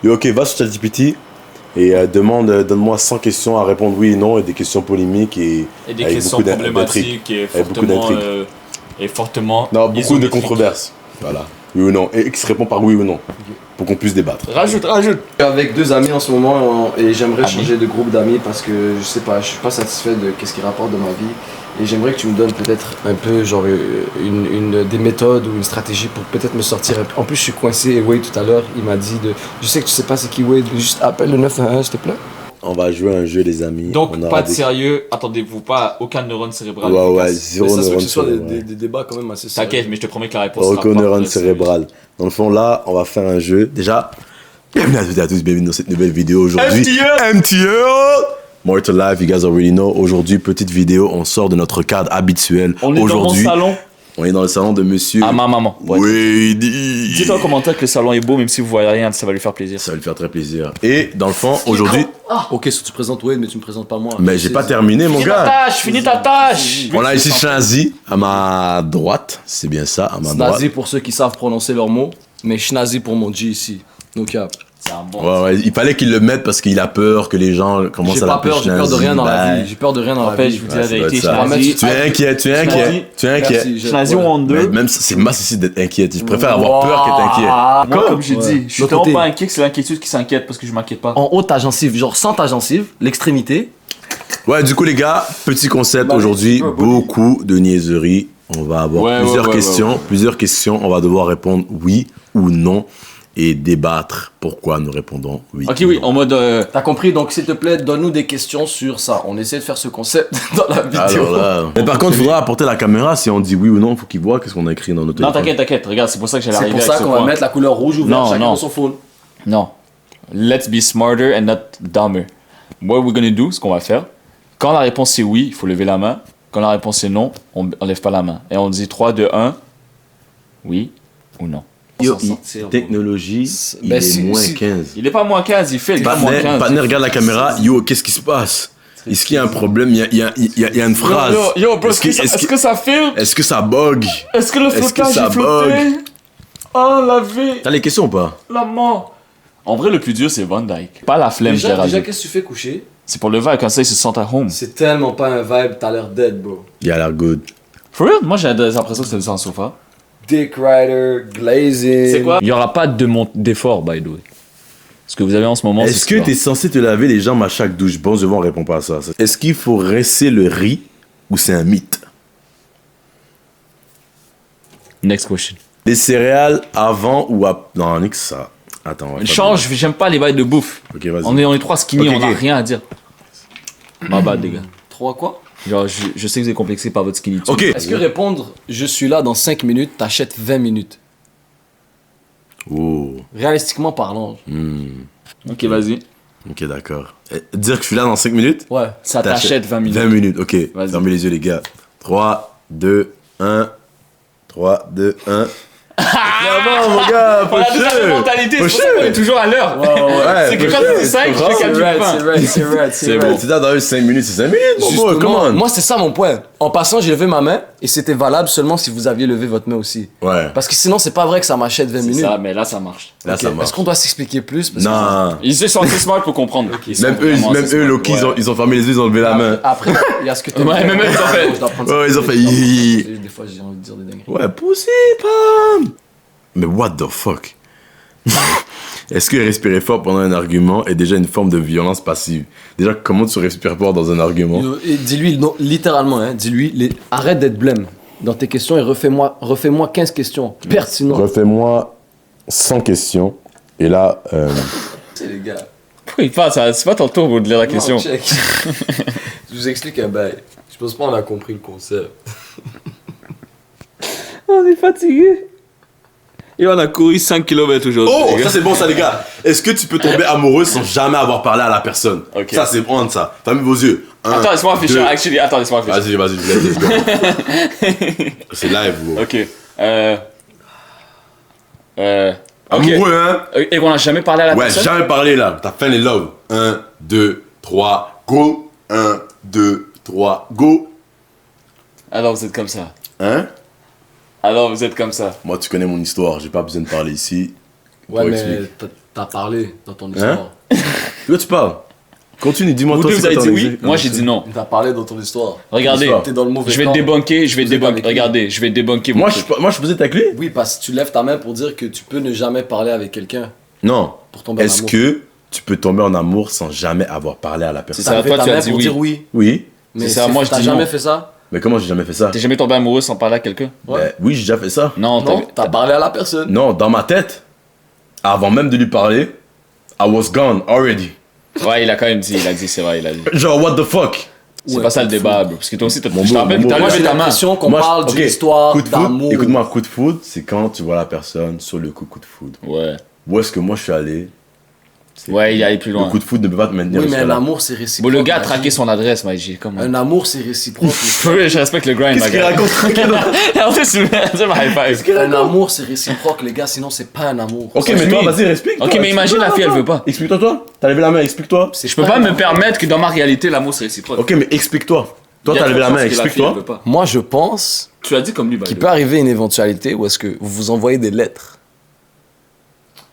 Ok, va sur ChatGPT et donne-moi 100 questions à répondre oui et non et des questions polémiques et des avec questions beaucoup problématiques et avec beaucoup fortement... d'intrigues. et fortement... Non, beaucoup de isométriques. controverses. Voilà. Oui ou non. Et qui se répond par oui ou non. Pour qu'on puisse débattre. Rajoute. Avec 2 amis en ce moment et j'aimerais Amis. changer de groupe d'amis parce que je sais pas, je suis pas satisfait de qu'est-ce qu'ils rapportent dans ma vie et j'aimerais que tu me donnes peut-être un peu genre des méthodes ou une stratégie pour peut-être me sortir. En plus je suis coincé et Wade tout à l'heure il m'a dit de, je sais que tu sais pas c'est qui Wade, juste appelle le 911 s'il te plaît. On va jouer un jeu, les amis. Donc, On aura pas de des- sérieux, attendez-vous pas, aucun neurone cérébral. Ouais, efficace. zéro Mais ça se peut neurone que ce soit cérébral. des débats quand même assez sérieux. T'inquiète, mais je te promets que la réponse sera Aucun pas neurone très sérieuse. cérébral. Dans le fond, là, on va faire un jeu. Déjà, bienvenue à toutes et à tous, bienvenue dans cette nouvelle vidéo aujourd'hui. MTL Mortal Life, you guys already know. Aujourd'hui, petite vidéo, on sort de notre cadre habituel. On est dans mon Aujourd'hui, salon. on est dans le salon de monsieur. Ah, ma maman. Ouais. Oui, Dites-moi en commentaire que le salon est beau, même si vous voyez rien, ça va lui faire plaisir. Ça va lui faire très plaisir. Et dans le fond, aujourd'hui. Ok, si tu présentes Wade mais tu me présentes pas moi. Mais j'ai pas terminé, mon Finis ta gars. tâche, finis ta tâche. On a ici Shnazi à ma droite. C'est bien ça, à ma droite. Snazi pour ceux qui savent prononcer leurs mots, mais Shnazi pour mon G ici. No cap. C'est un bon. Ouais, ouais, il fallait qu'il le mette parce qu'il a peur que les gens commencent J'ai à pas l'appeler peur, j'ai peur de Shnazi. rien dans la Bye. vie. J'ai peur de rien dans la Rappelle, vie. je vous dis la Ouais, ça doit vérité, être ça. Shnazi. Tu es inquiet, tu es inquiet, tu es inquiet. Merci, Shnazi, ouais. on en Mais deux. même c'est masse ici d'être inquiet. Je préfère avoir peur qu'être inquiet. Moi, comme j'ai dit, je suis L'autre tellement côté. pas inquiet que c'est l'inquiétude qui s'inquiète parce que je m'inquiète pas. En haut ta gencive, genre sans ta gencive, l'extrémité. Ouais, du coup les gars, petit concept Bah, aujourd'hui, super beau. beaucoup de niaiseries. On va avoir Ouais, plusieurs ouais, questions, plusieurs questions. On va devoir répondre oui ou non et débattre pourquoi nous répondons oui. Ok, ou oui, non. en mode. T'as compris, donc s'il te plaît, donne-nous des questions sur ça. On essaie de faire ce concept dans la vidéo. Alors là. Mais par contre, il faudra apporter la caméra. Si on dit oui ou non, il faut qu'il voit qu'est-ce qu'on a écrit dans notre Non, téléphone. t'inquiète, regarde, c'est pour ça que j'allais C'est arriver pour avec ça ce qu'on va point. mettre la couleur rouge ou vert, Non, chacun non. dans son phone. Non. Let's be smarter and not dumber. What we're gonna do, ce qu'on va faire, quand la réponse est oui, il faut lever la main. Quand la réponse est non, on lève pas la main. Et on dit 3, 2, 1, oui ou non. Yo, s'en sortir, technologie, il Ben, est si- moins si- 15. Il est pas moins 15, il fait le gars moins 15. Partner, regarde la caméra. Yo, qu'est-ce qui se passe? Est-ce qu'il y a un problème? Il y a une phrase. Yo, bro, Est-ce que ça filme? est-ce que ça bug? Est-ce que le Est-ce que flocage ça est flotté? bug? Oh, la vie, T'as les questions ou pas? la mort. En vrai, le plus dur, c'est Van Dyke. Pas la flemme, Déjà, Gérald. qu'est-ce que tu fais coucher? C'est pour le vibe, comme ça, il se sent à home. C'est tellement pas un vibe, t'as l'air dead, bro. Il a l'air good. For real? Moi, j'ai l'impression que c'est dans le sofa. Dick Rider, glazing. C'est quoi? Il y aura pas de d'effort, by the way. Ce que vous avez en ce moment, Est-ce que t'es censé te laver les jambes à chaque douche? Bon, je on répond pas à ça. Est-ce qu'il faut rincer le riz ou c'est un mythe? Next question. Les céréales avant ou après? Non, nique ça. Attends. on va Change, j'aime pas les bails de bouffe. pas- Ok, vas-y. On est trois skinny, Ok, on a ok. rien à dire. Ma bad, les gars. 3 quoi? Genre, je sais que vous êtes complexé par votre skinny. Ok. Est-ce que répondre je suis là dans 5 minutes, t'achètes 20 minutes? Oh. Réalistiquement parlant. Ok, vas-y. Ok, d'accord. Dire que je suis là dans 5 minutes? Ouais. Ça t'achète 20 minutes. 20 minutes, ok. Vas-y. Fermez les yeux, les gars. 3, 2, 1. 3, 2, 1. Vraiment, mon gars, On a tous la même mentalité, c'est pour ça qu'on est toujours à l'heure. Ouais, C'est que quand c'est 5, je c'est calcule pas. C'est bon. C'est dans 5 minutes, c'est 5 minutes, mon boy, come Justement, on. moi c'est ça mon point. En passant, j'ai levé ma main et c'était valable seulement si vous aviez levé votre main aussi. Ouais. Parce que sinon, c'est pas vrai que ça m'achète 20 C'est minutes. ça, mais là, ça marche. Là, Ok, ça marche. Est-ce qu'on doit s'expliquer plus? Parce que- Non. Ils se sont assez smart pour comprendre. Même eux, Loki, ils ont fermé les yeux, ils ont levé la main. Après, il y a ce que tu Ouais, même eux, ils ont fait. Ouais, ils ont fait hihi. Des fois, j'ai envie de dire des dingueries. Ouais, poussez, pam. Mais what the fuck? Est-ce que respirer fort pendant un argument est déjà une forme de violence passive? Déjà, comment tu respires fort dans un argument? Et dis-lui, non, littéralement, hein, dis-lui, arrête d'être blême dans tes questions et refais-moi 15 questions pertinentes. Refais-moi 100 questions. Et là, C'est les gars. Pourquoi il parle? C'est pas ton tour pour de lire la question. Non, check. Je vous explique un bail. Je pense pas on a compris le concept. On est fatigué. Et on a couru 5 km aujourd'hui. oh, les gars. ça c'est bon ça les gars. Est-ce que tu peux tomber amoureux sans jamais avoir parlé à la personne? Ok. Ça c'est bon ça. Fermez vos yeux. Attends, laisse-moi réfléchir. deux. Actually, attends, laisse-moi réfléchir. Vas-y, let's go. C'est live, bro. Ok. Ok. Amoureux, hein? Et qu'on a jamais parlé à la Ouais, personne? jamais parlé là. T'as fait les love. 1, 2, 3, go. 1, 2, 3, go. Alors vous êtes comme ça. Hein? Alors vous êtes comme ça. Moi, tu connais mon histoire. J'ai pas besoin de parler ici. Ouais, Pour mais expliquer. T'as parlé dans ton histoire. De quoi tu parles? Continue, dis-moi Vous toi. deux, c'est vous avez quoi dit ton oui. exemple? Moi, j'ai dit non. T'as parlé dans ton histoire. Regardez, L'histoire. T'es dans le mauvais je vais camp. débunker, Vous êtes avec lui. regardez, je vais débunker Moi, mon truc. je posais ta clé? Oui, parce que tu lèves ta main pour dire que tu peux ne jamais parler avec quelqu'un Non. pour tomber en Est-ce amour. que tu peux tomber en amour sans jamais avoir parlé à la personne? C'est ça, T'as levé toi, ta tu as main dit pour oui. dire oui. Oui. Mais C'est ça, moi, je t'as dis jamais non. fait ça? Mais comment j'ai jamais fait ça? T'es jamais tombé amoureux sans parler à quelqu'un? Ouais. Ben, oui, j'ai déjà fait ça. Non, Non, t'as parlé à la personne. Non, dans ma tête, avant même de lui parler, I was gone already. Ouais, il a quand même dit, c'est vrai, il a dit. Genre, what the fuck? C'est Ouais, pas ça le coup de débat, foudre. bro. Parce que toi aussi, je Mon te rappelle, beau, t'as mon Moi, levé j'ai ta main. l'impression qu'on Moi, je- parle ok, d'une histoire coup de foudre, d'amour. écoute-moi, coup de foudre, c'est quand tu vois la personne sur le coup de foudre. Ouais. Où est-ce que moi je suis allé? Ouais, il est allé plus Le loin. coup de foudre ne peut pas te maintenir Oui, mais jusqu'à un là. amour, c'est réciproque. Bon, le gars a Magie. traqué son adresse, mais j'ai comme. Un amour, c'est réciproque. Oui, je respecte le grind, Qu'est-ce ma qu'il gars. raconte? En fait, c'est ma high five. Un amour, c'est réciproque, les gars, sinon c'est pas un amour. Ok, mais toi, vas-y, explique. Ok, mais imagine la fille, elle veut pas. Explique-toi, toi. T'as levé la main, explique-toi. Je peux pas me permettre que dans ma réalité, l'amour c'est réciproque. Ok, mais explique-toi. Toi, Il y a t'as levé la trop de main, chances que fille, elle explique-toi. veut pas. Moi, je pense Tu as dit comme lui, bah. qu'il peut arriver une éventualité où est-ce que vous vous envoyez des lettres.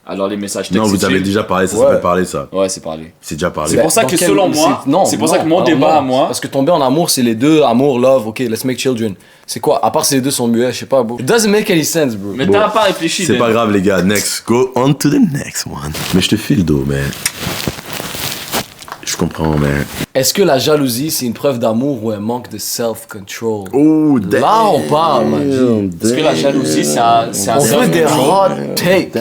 Alors les messages Non, textes. vous avez déjà parlé, ça Ouais. s'appelle parler, ça. Ouais, c'est parlé. C'est déjà parlé. C'est pour ça Dans que quel- selon moi, non, c'est pour ça non, que mon alors débat non, à moi. Parce que tomber en amour, c'est les deux, amour, love, ok, let's make children. C'est quoi? À part si les deux sont muets, je sais pas, bro. It doesn't make any sense, bro. Mais Bon, t'as pas réfléchi. C'est Dan. pas grave, les gars. Next. Go on to the next one. Mais je te file d'eau, mais. Je comprends, mais. Est-ce que la jalousie, c'est une preuve d'amour ou un manque de self-control? Oh, Là, on parle, man. Est-ce que la jalousie, c'est un On veut des self-control? hot takes.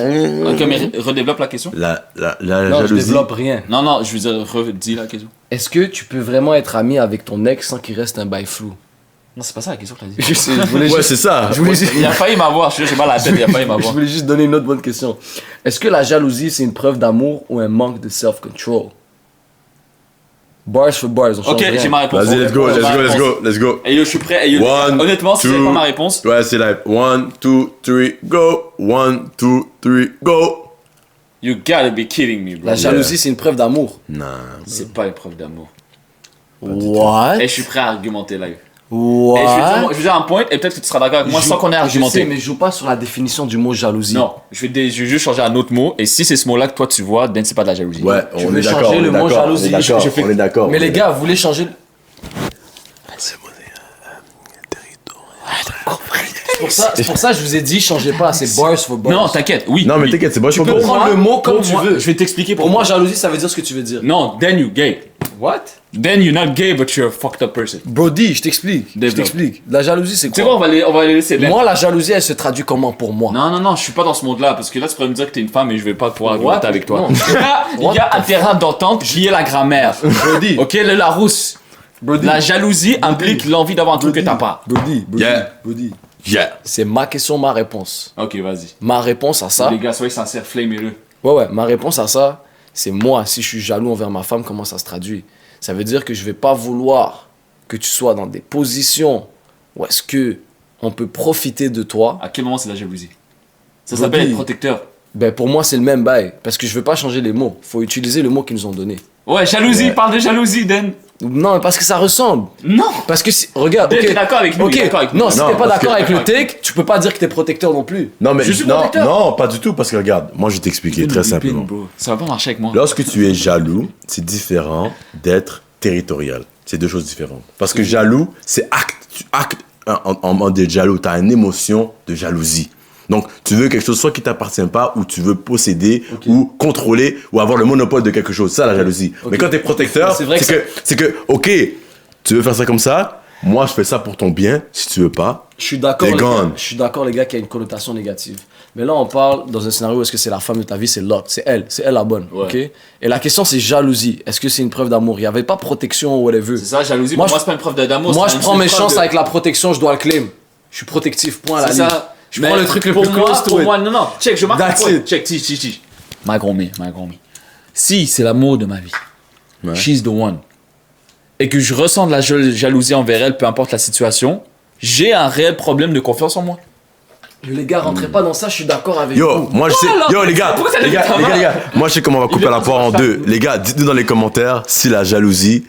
Ok, mais redéveloppe la question. La Non, je jalousie. développe rien. Non, non, je veux dire, redis la question. Est-ce que tu peux vraiment être ami avec ton ex sans qu'il reste un bail flou? Non, c'est pas ça la question que t'as dit. Je sais, je voulais Ouais, juste... c'est ça. Je voulais juste... Il a failli m'avoir, je sais, j'ai mal à la tête, il a failli Je m'avoir. voulais juste donner une autre bonne question. Est-ce que la jalousie, c'est une preuve d'amour ou un manque de self-control? Bars for bars, on change Ok, rien. j'ai ma réponse. Vas-y, let's go, let's go. Et yo, je suis prêt. Et yo, One, honnêtement, si c'est two. pas ma réponse, Ouais, c'est live. 1, 2, 3, go. 1, 2, 3, go. you gotta be kidding me, bro. La jalousie, c'est une preuve d'amour. Non. C'est pas une preuve d'amour. What? Et je suis prêt à argumenter live. Et What? je vais dire un point, et peut-être que tu seras d'accord avec moi sans qu'on ait Je sais, argumenté. mais je joue pas sur la définition du mot jalousie. Non, je vais juste changer un autre mot, et si c'est ce mot-là que toi tu vois, then c'est pas de la jalousie. Ouais, Tu on veux est d'accord. changer on le est mot d'accord, jalousie, on est d'accord, je fais- on est d'accord. Mais les gars, vous voulez changer... C'est pour ça que je vous ai dit, changez pas, c'est bars for bars. Non, t'inquiète, oui. Non, mais oui. t'inquiète, c'est bon, je Tu peux comprends. prendre le mot comme Pour tu moi, veux. Je vais t'expliquer Pour moi, jalousie, ça veut dire ce que tu veux dire. Non, then you gay. What? Then you're not gay, but you're a fucked up person. Brody, je t'explique. Je Développe. t'explique. La jalousie, c'est Tu sais quoi, quoi? on va les laisser là. Moi, la jalousie, elle se traduit comment pour moi? Non, non, non, je suis pas dans ce monde-là, parce que là, tu pourrais me dire que t'es une femme et je vais pas pouvoir What? argumenter avec toi. Non. Il y a un terrain d'entente, j'y ai la grammaire. Brody. Ok, le Larousse. Brody. La jalousie implique l'envie d'avoir un truc que t'as pas. Brody. Yeah. Brody. Yeah. C'est ma question, ma réponse. Ok, vas-y. Ma réponse à ça... Les gars, soyez sincères, flammez-le. Ouais, ma réponse à ça, c'est moi, si je suis jaloux envers ma femme, comment ça se traduit? Ça veut dire que je vais pas vouloir que tu sois dans des positions où est-ce que on peut profiter de toi. À quel moment c'est la jalousie? Ça Brody. s'appelle être protecteur. Ben pour moi, c'est le même bail. Parce que je veux pas changer les mots. Faut utiliser le mot qu'ils nous ont donné. Ouais, jalousie, parle de jalousie, Dan. Non, parce que ça ressemble. Non. Parce que si, regarde, Dan, ok. t'es d'accord avec nous, il est Ok, d'accord avec nous. non, si Non, t'es pas parce d'accord que- avec le take, tu peux pas dire que t'es protecteur non plus. Non, mais Je suis non, protecteur. non, pas du tout, parce que regarde, moi je vais t'expliquer très simplement. Bro. Ça va pas marcher avec moi. Lorsque tu es jaloux, c'est différent d'être territorial. C'est deux choses différentes. Parce que jaloux, c'est acte. Tu actes en mode de jaloux. Tu as une émotion de jalousie. Donc, tu veux quelque chose soit qui t'appartient pas, ou tu veux posséder, ou contrôler, ou avoir le monopole de quelque chose. Ça, la jalousie. Mais quand tu es protecteur, C'est vrai que c'est que, ok, tu veux faire ça comme ça, moi je fais ça pour ton bien. Si tu veux pas, Je suis d'accord, T'es les gars. gone. Je suis d'accord, les gars, qu'il y a une connotation négative. Mais là, on parle dans un scénario où est-ce que c'est la femme de ta vie, c'est l'autre. C'est elle la bonne. Ouais. Ok. Et la question, c'est jalousie. Est-ce que c'est une preuve d'amour? Il n'y avait pas protection ou whatever. C'est ça, jalousie, Moi, pour moi, je- c'est pas une preuve d'amour. Moi, c'est je une prends mes preuve chances de- avec la protection, je dois le claim. Je suis protectif, point à la C'est ligne. ça. Je Mais prends le truc le pour plus moi, close to pour it. moi, non, non. Check, je marque un That's point. it. Check, ti. My grand-mère. Si c'est l'amour de ma vie, Ouais. she's the one, et que je ressens de la jalousie envers elle, peu importe la situation, j'ai un réel problème de confiance en moi. Les gars, rentrez pas dans ça, je suis d'accord avec Yo, vous. moi je sais. Voilà. Yo, les gars, Pourquoi t'as les gars, levé ta les gars, main les gars, moi je sais comment on va couper veut la pas poire en se faire deux. Les gars, dites-nous dans les commentaires si la jalousie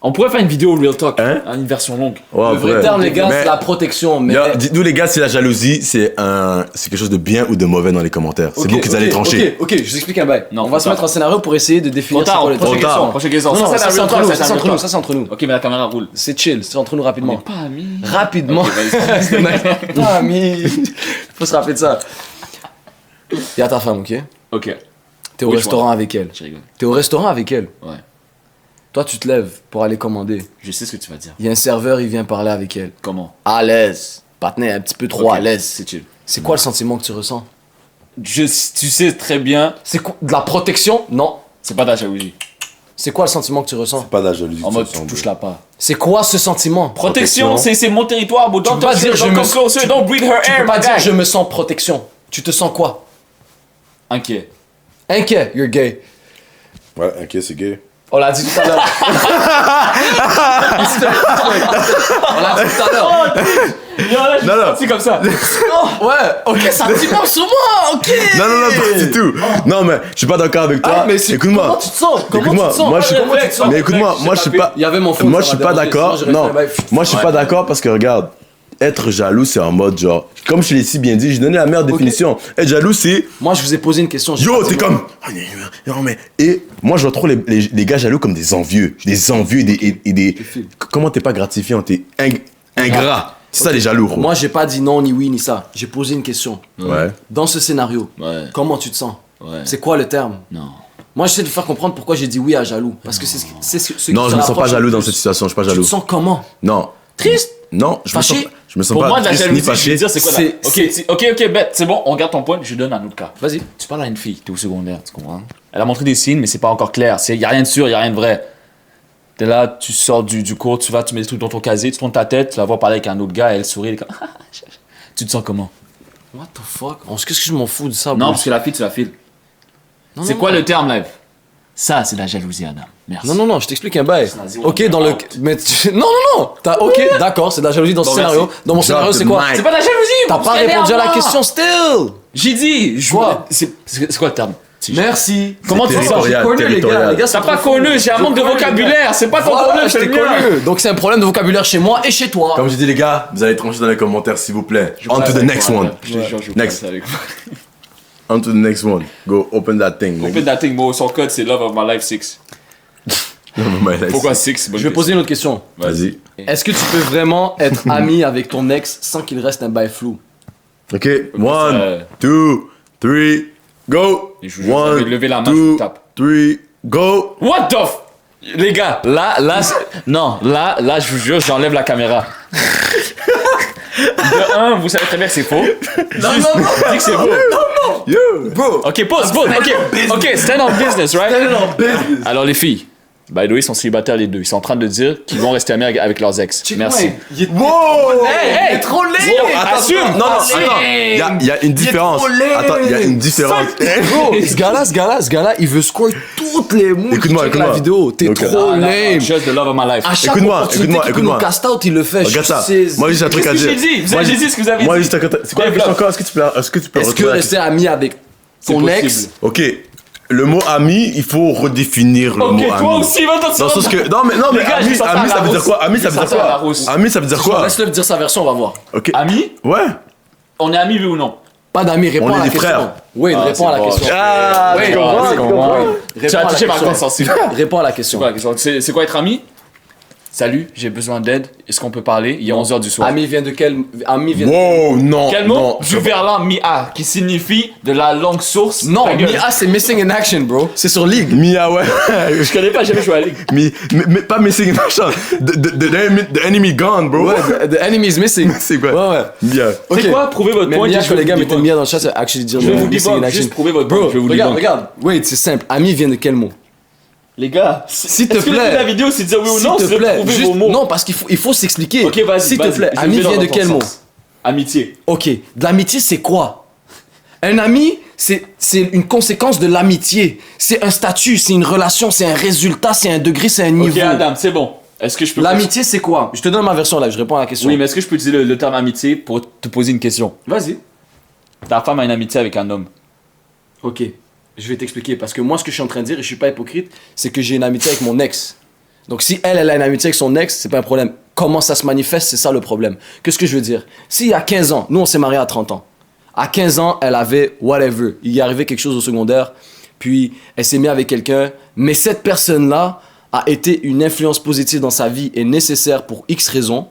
On pourrait faire une vidéo Real Talk, Hein? une version longue. Ouais, Le vrai terme, les gars, c'est la protection. Mais... Dites-nous les gars si la jalousie c'est quelque chose de bien ou de mauvais dans les commentaires. C'est vous qui allez trancher. Ok, je vous explique un bail. Non, on va se mettre en scénario pour essayer de définir Trop tard, c'est quoi le prochaine terme. question. Prochaine question. Non, ça c'est Real entre Talk, nous, ça, ça c'est Real entre nous, Talk. ça c'est entre nous. Ok, mais la caméra roule. C'est chill, c'est entre nous rapidement. Pas amis. Rapidement. Ok, vas-y. Ah, mais faut se rappeler de ça. Il y a ta femme, ok? Ok, T'es au Oui, je restaurant vois. avec elle. je rigole. T'es au restaurant avec elle. Ouais. Toi, tu te lèves pour aller commander. Je sais ce que tu vas dire. Il y a un serveur, il vient parler avec elle. Comment? À l'aise. Partenaire un petit peu trop Ok, à l'aise. C'est chill. C'est quoi le sentiment que tu ressens? Tu sais très bien, C'est quoi? De la protection? Non. c'est pas de la jalousie. C'est quoi le sentiment que tu ressens? Pas de la jalousie. En mode, tu touches-la pas. C'est quoi ce sentiment? Protection, c'est mon territoire, bro. Don't peux pas touch dire her, je don't me- come closer, don't breathe her Tu air, peux pas my dire guy. je me sens protection. Tu te sens quoi? Inquiet. Inquiet, you're gay. Ouais, ok, c'est gay. On l'a dit tout à l'heure. On l'a dit tout à l'heure. Non, C'est comme ça. Ouais, ok, sentiment sur moi, ok. non, pas du tout. Non, mais je suis pas d'accord avec toi. Ah, mais c'est comment Écoute-moi. tu te sens? Comment Écoute-moi, tu te sens? moi je suis Comment tu te sens? mais écoute-moi, moi je suis pas Il y avait mon phone, moi ça je suis m'a pas dérangé, d'accord. sinon j'aurais Non, fait un bail. moi je suis pas d'accord parce que regarde, être jaloux c'est en mode genre comme je l'ai si bien dit, j'ai donné la meilleure définition. Être jaloux c'est Moi, je vous ai posé une question. j'ai yo, pas t'es dit comme non mais et moi je vois trop les gars jaloux comme des envieux et des comment t'es pas gratifiant, t'es ingrat. C'est ça les jaloux. Gros. Moi, j'ai pas dit non, ni oui, ni ça. J'ai posé une question. Ouais. Dans ce scénario, Ouais. comment tu te sens? Ouais. C'est quoi le terme? Non. Moi, j'essaie de vous faire comprendre pourquoi j'ai dit oui à jaloux. Parce que c'est ce qui Non, se je me sens pas rapproche jaloux le dans plus. cette situation, je suis pas Tu jaloux. te sens comment? Non. Triste? Non, Fâché? je me sens Pour pas moi, de la triste ni jalousie, je fâché. veux dire, c'est quoi là? C'est- Ok, bête, c'est bon, on garde ton point, je donne un autre cas. Vas-y. Tu parles à une fille, t'es au secondaire, tu comprends? Elle a montré des signes, mais c'est pas encore clair. Y a rien de sûr, y a rien de vrai. T'es là, tu sors du cours, tu mets des trucs dans ton casier, tu tournes ta tête, tu la vois parler avec un autre gars, elle sourit, elle est comme. Tu te sens comment? What the fuck? Qu'est-ce que je m'en fous de ça? Non, bro? parce que la fille, tu la files. Non, C'est non, quoi non. le terme, live? Ça, c'est de la jalousie, Adam. Merci. Non, je t'explique un bail. un zéro, Ok, dans le. out. Mais non. Ok, d'accord, c'est de la jalousie dans ce Bon, scénario. merci. Dans mon scénario, c'est quoi? C'est pas de la jalousie! T'as pas répondu à la question, still! J'ai dit! Quoi? C'est quoi le terme? Merci. Comment tu te sens? territorial, J'ai connu, les gars. territorial. Les gars, T'as c'est pas trop connu, fou. j'ai un manque de connu, les vocabulaire, gars. c'est pas ton Voilà, problème, je c'est t'ai le mien. connu. Donc c'est un problème de vocabulaire chez moi et chez toi. Comme j'ai dit les gars, vous allez trancher dans les commentaires s'il vous plaît. On to the next one. Next. On to the next one. Go open that thing. Open that thing, moi, son code, c'est Love of My Life 6. Pourquoi 6? Je vais poser une autre question. Vas-y. Est-ce que tu peux vraiment être ami avec ton ex sans qu'il reste un bail flou? Ok. 1, 2, 3, go. Et je vous jure, j'avais levé la main, je vous 2, tape. 3, go. What the f... Les gars, là, non, là, je vous jure, j'enlève la caméra. De un, vous savez très bien que c'est faux. Non. Dis que c'est faux. Yo. Bro, Ok, pause, ok, stand on business, right? Alors les filles, by the way, ils sont célibataires les deux. Ils sont en train de dire qu'ils vont rester amis avec leurs ex. Merci. Wow. Hey, trop laid! assume. Non, attends. Il y a une différence. trop laid. Attends, il y a une différence. Bro, ce gars-là, il veut score toutes les moves. Écoute-moi, la vidéo. T'es Ok. trop lame. Just the love of my life. À chaque Écoute-moi, opportunité écoute-moi, qu'il écoute-moi. nous cast out, il le fait. Regarde ça. Je sais- Moi, j'ai un truc à Qu'est-ce dire. que j'ai dit? Vous Moi, avez dit ce que vous avez Moi, dit. juste c'est quoi la question encore? Est-ce que tu peux Est-ce que retrouver la rester ami avec ton possible. ex? Ok, le mot ami, il faut redéfinir le Ok, mot ami. toi aussi, va t'en Dans le sens que non mais Les gars, je ami, vais sortir ami, à ça la veut dire rousse. quoi? Ami ça Je veut vais dire sortir à la quoi? rousse. Ami ça veut dire quoi? Laisse-le dire sa version, on va voir. Ok. Amis? Ouais. On est amis, oui ou non? Pas d'amis, réponds On est à la des question. frères. Oui, réponds à la c'est bon. question. Ah, Oui, tu comprends, oui, tu comprends. oui. Tu as Réponds à la touché ma question. corde sensible. Réponds à la C'est question. quoi la question? C'est quoi être ami? Salut, j'ai besoin d'aide. Est-ce qu'on peut parler? Il est 11h du soir. Ami vient de quel. Ami vient de. Wow, non. Quel mot? non. Du verlan mi-a, qui signifie de la langue source. Non, Ta gueule. Mia, c'est Missing in Action, bro. C'est sur League. Mia, ouais. Je connais pas, j'ai jamais joué à la ligue. mais pas missing in action. The enemy gone, bro. Ouais, the enemy is missing. C'est quoi? Ouais, ouais. Mia. Ok. C'est quoi? Prouvez votre Mais point. Mia, je que vais les gars vous mettaient debunk. Mia dans le chat, c'est actually dire Je vais vous missing in debunk, action. juste prouver votre point. Bro, Je vais vous regarde, debunk. regarde. Wait, c'est simple. Ami vient de quel mot? Les gars, S'il te est-ce que le plaît. but de la vidéo, c'est de dire oui ou S'il non, te c'est de plaît. prouver Juste- vos mots. Non, parce qu'il faut s'expliquer. Ok, vas-y. S'il te vas-y. plaît. Je Ami vais dans vient de ton quel mot? sens. Amitié. Ok, de l'amitié, c'est quoi? Un ami, c'est une conséquence de l'amitié. C'est un statut, c'est une relation, c'est un résultat, c'est un degré, c'est un niveau. Ok, Adam, c'est bon. Est-ce que je peux. L'amitié, c'est quoi? Je te donne ma version là, je réponds à la question. Oui, mais est-ce que je peux utiliser le terme amitié pour te poser une question? Vas-y. Ta femme a une amitié avec un homme. Ok, je vais t'expliquer. Parce que moi, ce que je suis en train de dire, et je suis pas hypocrite, c'est que j'ai une amitié avec mon ex. Donc si elle a une amitié avec son ex, c'est pas un problème. Comment ça se manifeste, c'est ça le problème. Qu'est-ce que je veux dire? S'il y a 15 ans, nous on s'est mariés à 30 ans. À 15 ans, elle avait whatever. Il y est arrivé quelque chose au secondaire, puis elle s'est mise avec quelqu'un, mais cette personne-là a été une influence positive dans sa vie et nécessaire pour X raisons.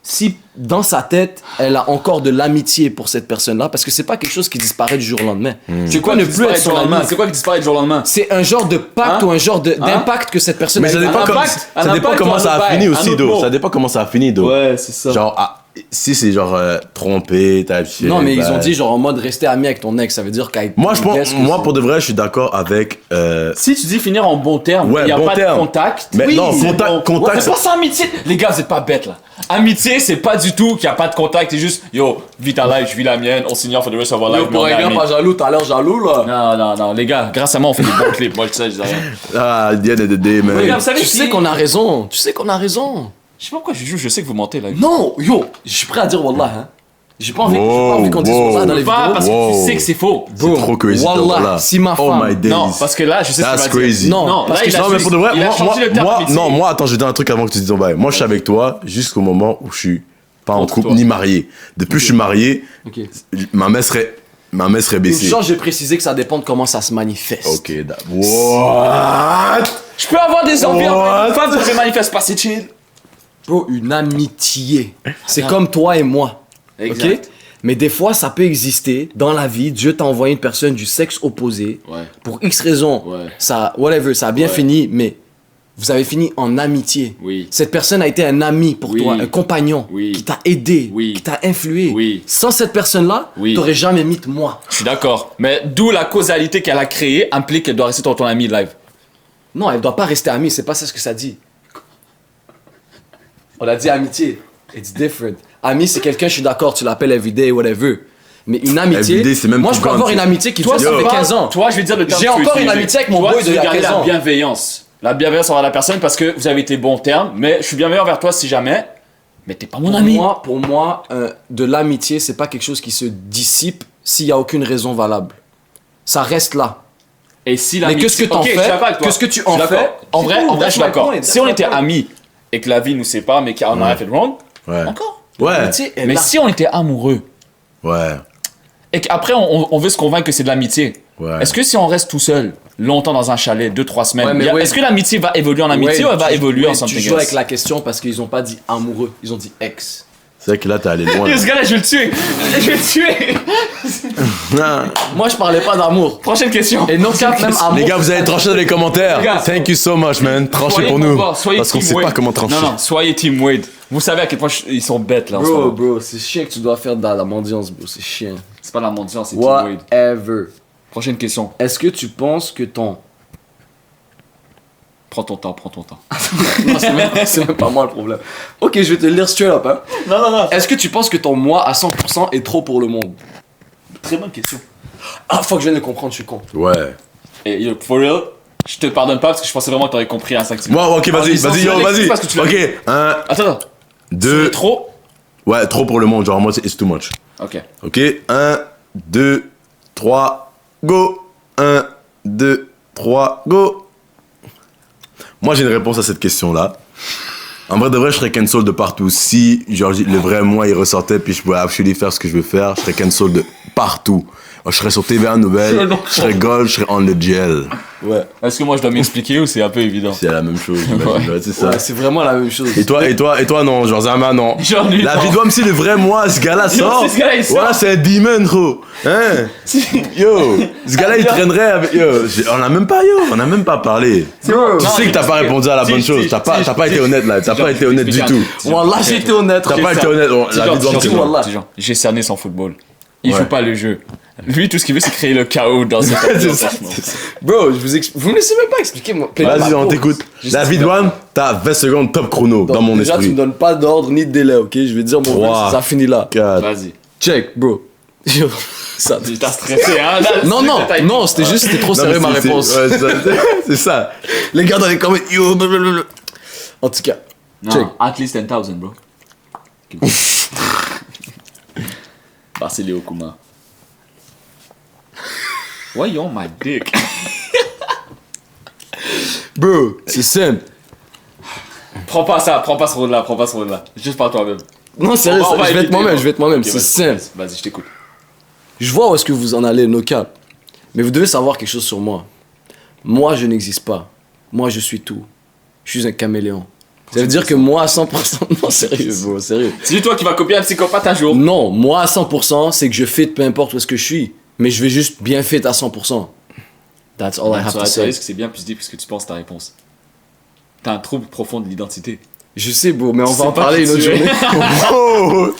Si dans sa tête, elle a encore de l'amitié pour cette personne-là, parce que c'est pas quelque chose qui disparaît du jour au lendemain. C'est quoi ne qui plus disparaît être du jour son au lendemain? ami. C'est quoi qui disparaît du jour au lendemain? C'est un genre de pacte Hein? ou un genre d'impact que cette personne Mais ça a eu. dépend, Un ça dépend impact comment ou un ça a bail, fini un aussi, autre Do. mot. Ça dépend comment ça a fini, Do. Ouais, c'est ça. Genre, si c'est genre trompé, type shit. Non, mais ils ont ben- dit genre en mode rester ami avec ton ex, ça veut dire qu'elle. Moi, je pense, moi, pour de vrai, je suis d'accord avec. Si tu dis finir en bon terme, Ouais, il n'y a bon pas terme. de contact. Mais oui, non, c'est contact- bon. contact, Ouais, c'est pas ça amitié. Les gars, vous êtes pas bêtes là. Amitié, c'est pas du tout qu'il n'y a pas de contact. C'est juste, yo, vis ta life, je vis la mienne, on s'ignore for the rest of our life. mais on est amis. jaloux, t'as l'air jaloux là. Non, les gars, grâce à moi, on fait des bons clips. Moi, je sais, je dis rien. Ah, the end of the day, man. Les gars, vous savez Tu sais qu'on a raison, tu sais qu'on a raison. Je sais pas pourquoi je joue, je sais que vous mentez là. Non, yo, je suis prêt à dire Wallah, hein. J'ai pas envie, qu'on dise Wow, Wallah dans les Pas vidéos. parce que Wow. tu sais que c'est faux. C'est trop crazy, Wallah, là. si ma Oh femme- my days. Non, parce que là, je sais ce That's qu'il va crazy. dire. Non, Non, parce là, que il a Non, mais juste- pour de vrai, il a changé le terme amitié. moi, attends, je vais dire un truc avant que tu dises ton bail. Moi, je suis avec toi jusqu'au moment où je suis pas en Contre couple toi. ni marié. Depuis que je suis marié, Ok. ma main serait Une baissée. chose, j'ai précisé que ça dépend de comment ça se manifeste. Ok, what? Je peux avoir des envies What? envers une femme, je manifeste pas, c'est chill. Bro, une amitié. C'est comme toi et moi. Exact. Ok? Mais des fois, ça peut exister dans la vie. Dieu t'a envoyé une personne du sexe opposé. Ouais. Pour X raisons. Ouais. Ça, whatever, ça a bien Ouais. fini, mais vous avez fini en amitié. Oui. Cette personne a été un ami pour Oui. toi, un compagnon, Oui. qui t'a aidé, Oui. qui t'a influé. Oui. Sans cette personne-là, Oui. t'aurais jamais mis moi. Je suis d'accord. Mais d'où la causalité qu'elle a créée implique qu'elle doit rester ton ami live. Non, elle doit pas rester amie, c'est pas ça ce que ça dit. On a dit amitié. It's different. Ami, c'est quelqu'un, je suis d'accord, tu l'appelles everyday, whatever. Mais une amitié. Everyday, c'est même moi, plus je peux grand, avoir tu une sais. amitié qui Toi, dure, ça ça fait va- 15 ans. Toi, je vais dire le terme J'ai que tu veux encore une utiliser. amitié avec mon Toi, boy tu de veux il y a garder 15 la ans. bienveillance. La bienveillance envers la personne parce que vous avez été bons termes, mais je suis bienveillant envers toi si jamais. Mais t'es pas mon ami. Pour moi, de l'amitié, c'est pas quelque chose qui se dissipe s'il y a aucune raison valable. Ça reste là. Et si Mais l'amitié- qu'est-ce que t'en Ok, je suis fais? d'accord avec toi. Qu'est-ce que tu Je suis en d'accord. fais? En C'est vrai, tout, je suis that's my d'accord. point, Si on that's était my point. amis et que la vie nous sépare, mais qu'on a fait de wrong, Ouais. encore. Ouais. L'amitié est Mais là. si on était amoureux Ouais. et qu'après on veut se convaincre que c'est de l'amitié, Ouais. est-ce que si on reste tout seul longtemps dans un chalet, 2-3 semaines, Ouais, mais ouais. est-ce que l'amitié va évoluer en amitié ou elle va évoluer en something Tu joues avec else? la question parce qu'ils ont pas dit amoureux, ils ont dit ex. C'est vrai que là, t'es allé loin. Yo, ce gars-là, je vais le tuer. Je vais le tuer. Moi, je parlais pas d'amour. Prochaine question. Et non cap même amour. Les gars, vous allez trancher dans les commentaires. Les gars, Thank you so much, man. Tranchez Soyez pour nous. d'accord, soyez Parce qu'on Team sait pas Wade. comment trancher. Non, soyez Team Wade. Vous savez à quel point ils sont bêtes là en ce moment. Bro, c'est chiant que tu dois faire de la mendiance, bro, c'est chiant. C'est pas la mendiance, c'est Team Wade. Whatever. Prochaine question. Est-ce que tu penses que ton... Prends ton temps, prends ton temps. Non, c'est même pas moi le problème. Ok, je vais te le lire straight up, hein. Non. Est-ce que tu penses que ton moi à 100% est trop pour le monde? Très bonne question. Ah, faut que je vienne de comprendre, je suis con. Ouais. Et yo, for real, je te pardonne pas parce que je pensais vraiment que t'aurais compris à 5 secondes. Moi, ok, vas-y, Ah, vas-y, yo, vas-y. parce que tu l'as Ok, dit. 1, Attends. 2. Trop. Ouais, trop pour le monde. Genre, moi, c'est it's too much. Ok. Ok, 1, 2, 3, go. 1, 2, 3, go. Moi, j'ai une réponse à cette question-là. En vrai de vrai, je serais cancel de partout. Si, genre, le vrai moi, il ressortait, puis je pouvais actually faire ce que je veux faire, je serais cancel de partout. Je serais sur TVA Nouvelle, je serais gold, je serais on the gel. Ouais. Est-ce que moi je dois m'expliquer ou c'est un peu évident? C'est la même chose, j'imagine. Ouais, c'est ça. Ouais, c'est vraiment la même chose. Et toi, non, genre Zama, non. Genre lui, La non. vie d'homme, si le vrai moi, ce gars-là sort. ce gars-là, il sort. Voilà, c'est un demon, gros. Hein? Yo, ce gars-là, il traînerait avec. Yo, on a même pas parlé. Bro, Tu sais que t'as pas répondu à la bonne chose. T'as pas été honnête là. T'as pas été honnête du tout. Wallah, j'ai été honnête. T'as pas été honnête. La vie d'homme, c'est Tijan, bon. Wallah. Tijan, j'ai cerné son football. Il Ouais. joue pas le jeu. Lui, tout ce qu'il veut, c'est créer le chaos dans cette C'est ça. Bro, vous me laissez même pas expliquer moi. Vas-y, on t'écoute. La vie d'homme, t'as 20 secondes top chrono dans mon Déjà, tu me esprit. donnes pas d'ordre ni de délai, ok? Je vais dire mon Trois. truc, ça finit là. 4. Vas-y. Check, bro. Yo, ça. T'as stressé, hein? Là, Non, c'était juste, c'était trop sérieux ma réponse. C'est ça. Les gars dans les commentaires, yo, blablabla. En tout cas, check. Non, at least 10,000, bro. Merci Léo Kuma. Why you on my dick? Bro, c'est simple. Prends pas ce rôle-là. Juste par toi-même. Non, sérieux, On va je vais être éviter, moi-même, Ok, c'est vas-y, simple. Vas-y, je t'écoute. Je vois où est-ce que vous en allez, no cap. Mais vous devez savoir quelque chose sur moi. Moi, je n'existe pas. Moi, je suis tout. Je suis un caméléon. Ça veut dire que moi, à 100%... Non, sérieux, bro, sérieux. C'est toi qui vas copier un psychopathe un jour. Non, moi, à 100%, c'est que je fit peu importe où est-ce que je suis. Mais je vais juste bien fit à 100%. That's all I have to say. que c'est bien plus dit puisque tu penses ta réponse. T'as un trouble profond de l'identité. Je sais, bro, mais on va C'est en pas parler qui une autre tu es. journée. Oh!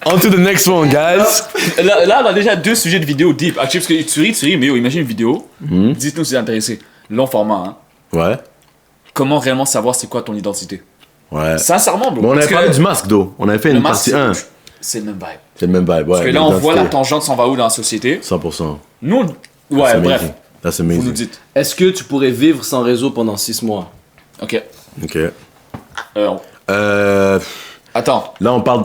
On to the next one, guys. Là, on a déjà 2 sujets de vidéo deep. Actually, parce que tu ris, mais yo, imagine une vidéo. Dites-nous si vous êtes intéressé. Long format, hein. Ouais. Comment réellement savoir c'est quoi ton identité? Ouais. Sincèrement, bro. Bon, on parce avait que parlé du masque, d'eau. On avait fait le une masque, partie 1. c'est le même vibe. C'est le même vibe, ouais. Parce que là, on voit la l'identité. tangente s'en va où dans la société. 100%. Nous, ouais, That's bref. amazing. That's Vous nous amazing. dites. Est-ce que tu pourrais vivre sans réseau pendant 6 mois? Ok. Ok. Euh, Euh, attends. là, on parle.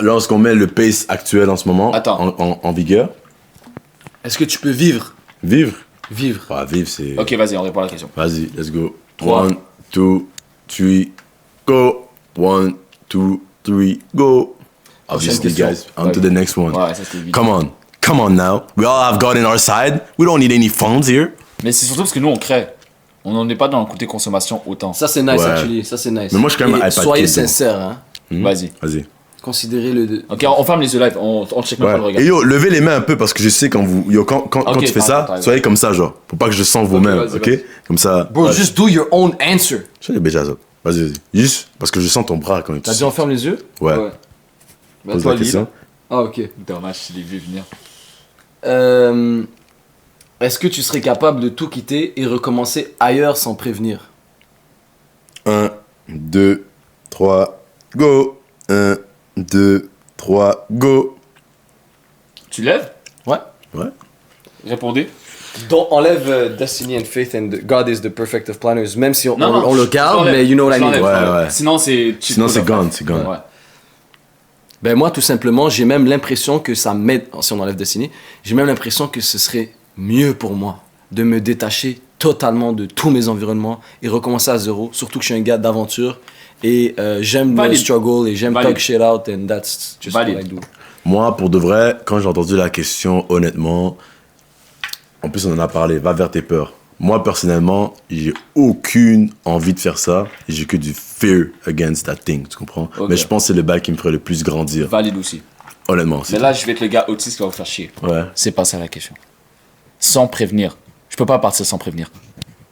Là, est-ce qu'on met le pace actuel en ce moment Attends. en vigueur? Est-ce que tu peux vivre? Vivre? Vivre. Bah, vivre, c'est. Ok, vas-y, on répond à la question. Vas-y, let's go. 3. 1, 2, 3, go. 1, 2, 3, go. Obviously, question. guys, on to the next one. Ouais, ça c'était évident. Come on now. We all have God in our side. We don't need any phones here. Mais c'est surtout parce que nous, on crée. On n'en est pas dans le côté consommation autant. Ça, c'est nice, Ouais. actually. Ça, c'est nice. Mais moi, je suis quand même Et un iPad soyez kid, donc. sincères, hein. Vas-y. Vas-y. Considérez le... Ok, on ferme les yeux live. On check même pas le Ouais. regard. Et yo, levez les mains un peu parce que je sais quand vous. Yo, quand Ok, tu fais t'as ça, raison. soyez comme ça, genre. Pour pas que je sente vos mains, vas-y, ok? vas-y. Comme ça. Bro, Ouais. just do your own answer. Je sais déjà ça. Vas-y. Juste parce que je sens ton bras quand tu. T'as dit on ferme les yeux? Ouais. Bah, Pose toi, la question. Ah, ok. Dommage, je l'ai vu venir. Est-ce que tu serais capable de tout quitter et recommencer ailleurs sans prévenir? 1, 2, 3, go. 1, 2, 3, go. Tu lèves? Ouais. Ouais. Répondez. Donc, enlève Destiny and Faith and God is the perfect of planners, même si on le je garde, l'enlève. mais you know what I Je mean. l'enlève, Ouais, je l'enlève. ouais. Sinon, c'est... Sinon, c'est gone, c'est gone. Ouais. Ben moi, tout simplement, j'ai même l'impression que ça m'aide, si on enlève Destiny, j'ai même l'impression que ce serait mieux pour moi de me détacher totalement de tous mes environnements et recommencer à zéro, surtout que je suis un gars d'aventure et j'aime le Valide. struggle et j'aime Valide. talk shit out and that's just Valide. what I do. Moi, pour de vrai, quand j'ai entendu la question, honnêtement, en plus on en a parlé, va vers tes peurs. Moi, personnellement, j'ai aucune envie de faire ça. J'ai que du fear against that thing, tu comprends? Ok. Mais je pense que c'est le bail qui me ferait le plus grandir. Valide aussi. Honnêtement, c'est Mais là, je vais être le gars autiste qui va vous faire chier. Ouais. C'est pas ça la question. Sans prévenir. Je peux pas partir sans prévenir.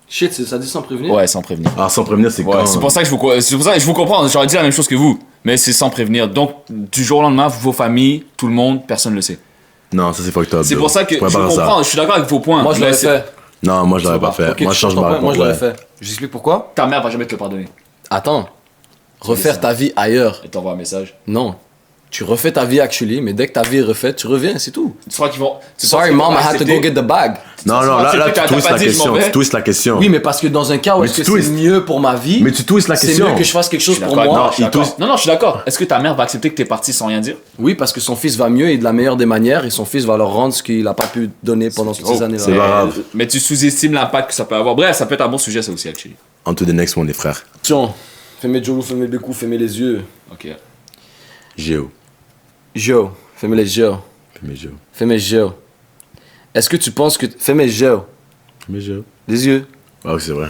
Shit, ça dit sans prévenir? Ouais, sans prévenir. Ah, sans prévenir, c'est Ouais, quand? c'est pour ça que je vous comprends. J'aurais dit la même chose que vous, mais c'est sans prévenir. Donc, du jour au lendemain, vos familles, tout le monde, personne ne le sait. Non, ça c'est fucked up. C'est bro. pour ça que je pourrais pas faire ça. comprends. Je suis d'accord avec vos points. Moi, je mais l'aurais c'est- fait. Non, moi je l'aurais pas pas. fait. Ok, Moi tu je change comprends ma pas? Moi, réponse. je l'aurais Ouais. fait. J'explique pourquoi? Ta mère va jamais te le pardonner. Attends. Refaire ta vie ailleurs. Elle t'envoie un message. Non. Tu refais ta vie actually, mais dès que ta vie est refaite, tu reviens, c'est tout. Tu crois qu'ils vont. Sorry mom, I had to go get the bag. Non, non, là, T'as tu pas twists dit, la je question. m'en vais. Tu twists la question. Oui, mais parce que dans un cas où Mais est-ce tu que c'est twists. mieux pour ma vie, Mais tu twists la c'est question. mieux que je fasse quelque chose pour Non, moi. je suis il d'accord. twist. Non, je suis d'accord. Est-ce que ta mère va accepter que t'es parti sans rien dire? Oui, parce que son fils va mieux et de la meilleure des manières, et son fils va leur rendre ce qu'il n'a pas pu donner pendant toutes ces c'est années-là. pas grave. Mais tu sous-estimes l'impact que ça peut avoir. Bref, ça peut être un bon sujet, ça aussi, actually. On to the next one, les frères. Attention, fais-moi Jolo, fais-moi Bécou, fais-moi les yeux. Ok. Géo. Jo, fais-moi les yeux. Fais-moi Géo. Fais-moi yeux. Est-ce que tu penses que. Fais-moi yeux. Fais-moi Géo. Les yeux. Ah oui, c'est vrai.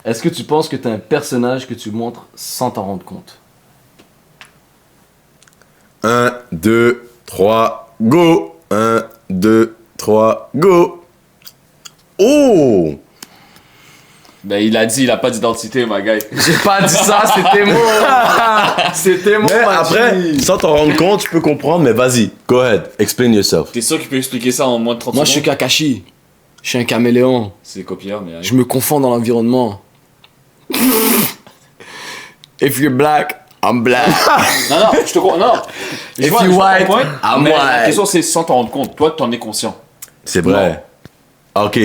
Est-ce que tu penses que t'as un personnage que tu montres sans t'en rendre compte? 1, 2, 3, go. 1, 2, 3, go. Oh! Ben, il a dit, il a pas d'identité, ma guy. J'ai pas dit ça, c'était moi. C'était moi. Mais après, sans t'en rendre compte, tu peux comprendre, mais vas-y, go ahead, explain yourself. T'es sûr qu'il peut expliquer ça en moins de 30 Moi, je suis secondes? Kakashi. Je suis un caméléon. C'est copieur, mais. Je me confonds dans l'environnement. If you're black, I'm black. Non, non, je te crois. Non! Je If vois- you je vois ton white, point, I'm mais La white. question, c'est sans t'en rendre compte. Toi, t'en es conscient. C'est vrai. Ah, ok.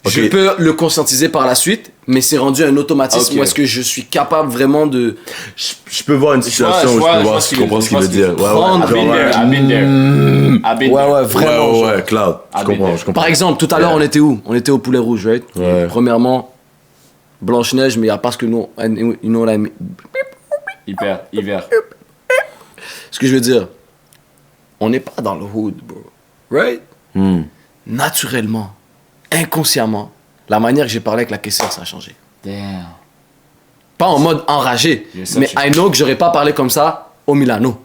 Ok. Je peux le conscientiser par la suite, mais c'est rendu un automatisme Ok. où est-ce que je suis capable vraiment de Je peux voir une situation où je peux voir, je comprends ce qu'il veut dire. Ouais, prendre- I've been there, I've been there. I've been Ouais, there. ouais, vraiment. ouais, genre. ouais, Cloud. Je Ah, comprends, mais- je comprends. Par exemple, tout à l'heure, on était où? On était au Poulet Rouge, right? Ouais. Premièrement, Blanche-Neige, mais il n'y a pas ce que nous, you know what I mean. Hiver. Ce que je veux dire, on n'est pas dans le hood, bro. Right? Naturellement, inconsciemment, la manière que j'ai parlé avec la caissière, ça a changé. Damn. Pas en mode enragé, mais I know que j'aurais pas parlé comme ça au Milano.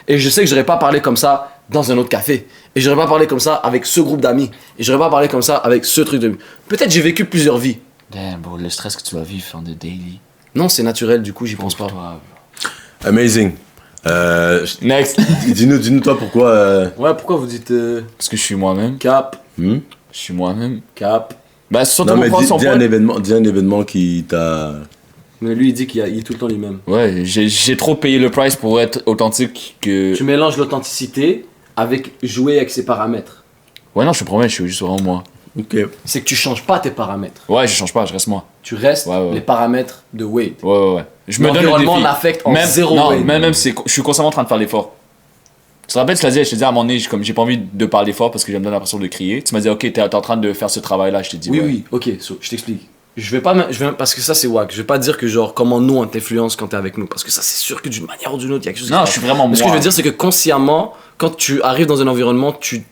Et je sais que j'aurais pas parlé comme ça dans un autre café. Et j'aurais pas parlé comme ça avec ce groupe d'amis. Et j'aurais pas parlé comme ça avec ce truc de... Peut-être j'ai vécu plusieurs vies. Damn, bro, le stress que tu vas vivre en the daily. Non, c'est naturel, du coup, j'y pense pas. Toi, Amazing. Next. Dis-nous toi pourquoi... Ouais, pourquoi vous dites Parce que je suis moi-même. cap, Je suis moi-même. cap? Bah, surtout Non mais prendre son dis point. un événement qui t'a... Mais lui, il dit qu'il est tout le temps lui-même. Ouais, j'ai trop payé le price pour être authentique que... Tu mélanges l'authenticité avec jouer avec ses paramètres. Ouais, non, je te promets, je suis juste vraiment moi. Ok. C'est que tu changes pas tes paramètres. Ouais, je change pas, je reste moi. Tu restes Ouais. les paramètres de Wade. Ouais. Je me donne le L'environnement défi. l'affecte en Même, zéro non, Wade. même je suis constamment en train de faire l'effort. Tu te rappelles, je te disais à un moment donné, j'ai pas envie de parler fort parce que j'ai me donne l'impression de crier. Tu m'as dit, ok, t'es en train de faire ce travail-là, je t'ai dit, Oui, ouais. oui, ok, je t'explique. Je vais parce que ça c'est wack. Je vais pas dire que genre comment nous on t'influence quand t'es avec nous. Parce que ça c'est sûr que d'une manière ou d'une autre, il y a quelque chose Non, qui je suis passe. vraiment Mais ce que moi. je veux dire c'est que consciemment, quand tu arrives dans un environnement, tu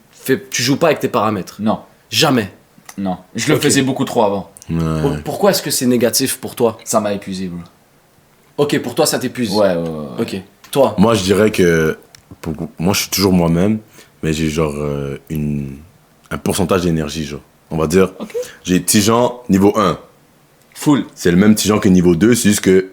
joues pas avec tes paramètres. Non, Jamais. non. Je le Ok. faisais beaucoup trop avant. Ouais. Pourquoi est-ce que c'est négatif pour toi? Ça m'a épuisé, bro. Ok, pour toi ça t'épuise. Ouais. Ok. Toi? Moi je dirais que... Moi je suis toujours moi-même, mais j'ai genre un pourcentage d'énergie, genre. On va dire, j'ai Tijan niveau 1. Full. C'est le même Tijan que niveau 2, c'est juste que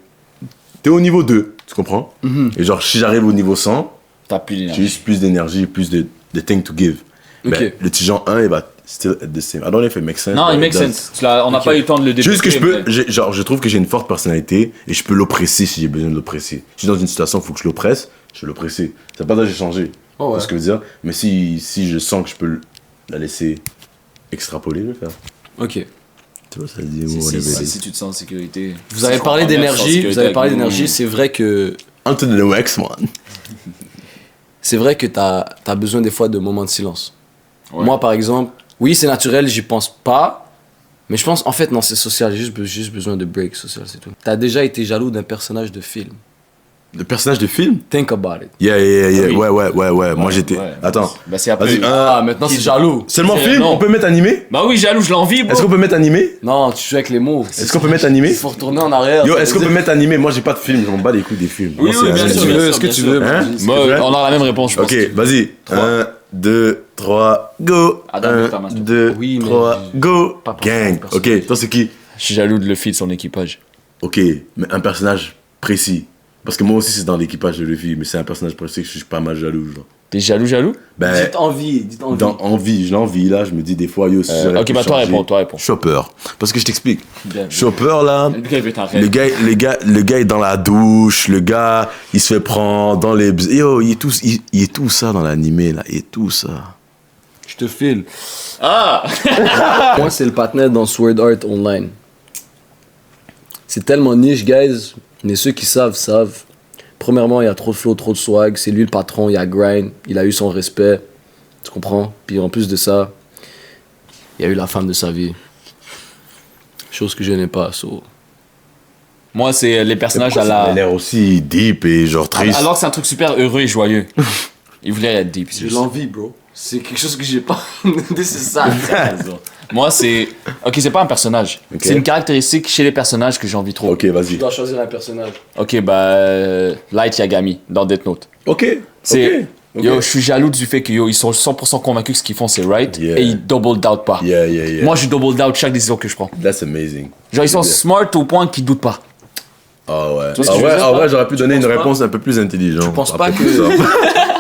t'es au niveau 2, tu comprends? Et genre, si j'arrive au niveau 100, T'as plus j'ai d'énergie. juste plus d'énergie, plus de things to give. Ok. Ben, le Tijan 1, il va still at the same. I don't know if it makes sense. Non, but il make it does. sense. On n'a Ok. pas eu le temps de le développer. Juste que je peux, mais- genre, je trouve que j'ai une forte personnalité et je peux l'oppresser si j'ai besoin de l'oppresser. Si je suis dans une situation où il faut que je l'oppresse, je vais l'oppresser. C'est pas ça que j'ai changé. Oh ouais. C'est ce que je veux dire. Mais si je sens que je peux la laisser extrapoler, je vais le faire. Ok. Tu vois, ça dit Si, whatever it is. si tu te sens en sécurité. Vous avez parlé d'énergie, c'est vrai que On to the next one. t'as besoin des fois de moments de silence. Ouais. Moi, par exemple, oui, c'est naturel, j'y pense pas. Mais je pense, en fait, non, c'est social. J'ai juste besoin de break social, c'est tout. T'as déjà été jaloux d'un personnage de film. Le personnage de film? Think about it. Yeah. Ah oui. Ouais. Moi j'étais. Ouais. Attends. Bah, c'est après. Vas-y, Maintenant, c'est jaloux. Seulement C'est- film? non. On peut mettre animé? Bah oui, jaloux, je l'envie, bro. Est-ce qu'on peut mettre animé? Non, tu joues avec les mots. Est-ce qu'on peut mettre animé? Il faut retourner en arrière. Yo, ça est-ce veut qu'on peut dire- mettre animé? Moi j'ai pas de film, je m'en bats les couilles des films. Oui, Moi, oui, c'est bien un sûr, animé. bien sûr. Est-ce que tu veux? Hein? Moi, on a la même réponse, je pense. Ok, vas-y. 1, 2, 3, go. Adam, 1, Thomas, s'il te 2, Oui, mais 3, go. pas pour Gang. ça, Ok, toi c'est qui? Je suis jaloux de Luffy de son équipage. Ok, mais un personnage précis. Parce que moi aussi c'est dans l'équipage de Luffy, mais c'est un personnage précis que je suis pas mal jaloux. Genre. T'es jaloux? Ben, Dites envie. dans envie, je l'envie là, je me dis des fois, yo, si j'aurais Ok, pu bah toi changer. réponds. Chopper. Parce que je t'explique. Bien. Chopper là, Le gars, il veut être un le rêve. gars est dans la douche, le gars il se fait prendre dans les. Yo, il est tout ça dans l'animé là, il est tout ça. Je te file. Ah! Moi, c'est le partenaire dans Sword Art Online. C'est tellement niche, guys. Mais ceux qui savent, savent. Premièrement, il y a trop de flow, trop de swag. C'est lui le patron, il y a grind. Il a eu son respect. Tu comprends? Puis en plus de ça, il y a eu la femme de sa vie. Chose que je n'ai pas. So. Moi, c'est les personnages à Ça a la. l'air aussi deep et genre triste. Alors que c'est un truc super heureux et joyeux. Il voulait être deep. c'est J'ai juste. l'envie, bro. C'est quelque chose que j'ai pas. c'est ça. Moi, c'est. Ok, c'est pas un personnage. Ok. C'est une caractéristique chez les personnages que j'ai envie trop. Ok, vas-y. Tu dois choisir un personnage. Ok, bah. Light Yagami dans Death Note. Ok. C'est. ok. Yo, je suis jaloux du fait que yo, ils sont 100% convaincus que ce qu'ils font c'est right Yeah. et ils double doubt pas. Yeah. Moi, je double doubt chaque décision que je prends. That's amazing. Genre, ils sont Yeah. smart au point qu'ils doutent pas. Ah ouais. Tu vois ce que je veux dire, Ah ouais, pas? j'aurais pu donner une penses pas? réponse un peu plus intelligente. Je pense à pas propos que. de ça.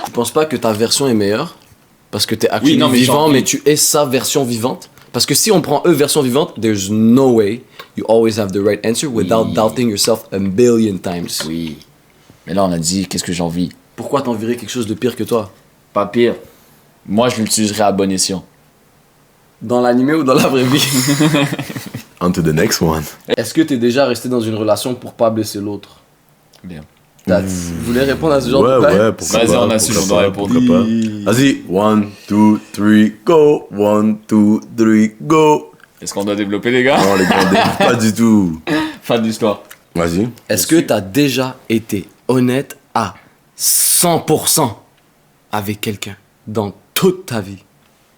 Tu penses pas que ta version est meilleure parce que t'es Oui, actuellement non, mais vivant, genre- mais tu es sa version vivante. Parce que si on prend eux version vivante, there's no way you always have the right answer without Oui. doubting yourself a billion times. Oui. Mais là, on a dit qu'est-ce que j'ai envie. Pourquoi t'enverrais quelque chose de pire que toi? Pas pire. Moi, je l'utiliserai à bon escient. Dans l'animé ou dans la vraie vie? On to the next one. Est-ce que t'es déjà resté dans une relation pour pas blesser l'autre? Bien. Vous voulez répondre à ce genre de bail? Ouais, pourquoi Vas-y, pas, on a pourquoi su, on pas, doit répondre. pourquoi pas. Vas-y, 1, 2, 3, go. 1, 2, 3, go. Est-ce qu'on doit développer, les gars? Non, les gars, pas du tout. Fin de l'histoire. Vas-y. Est-ce que t'as déjà été honnête à 100% avec quelqu'un dans toute ta vie?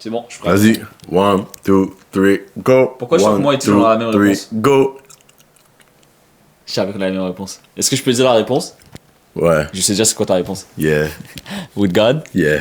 C'est bon, je suis prêt. Vas-y. 1, 2, 3, go. Pourquoi chaque mois est toujours la même réponse? Go. Je savais qu'on a la même réponse. Est-ce que je peux dire la réponse? Ouais. Je sais déjà c'est quoi ta réponse. Yeah. With God? Yeah.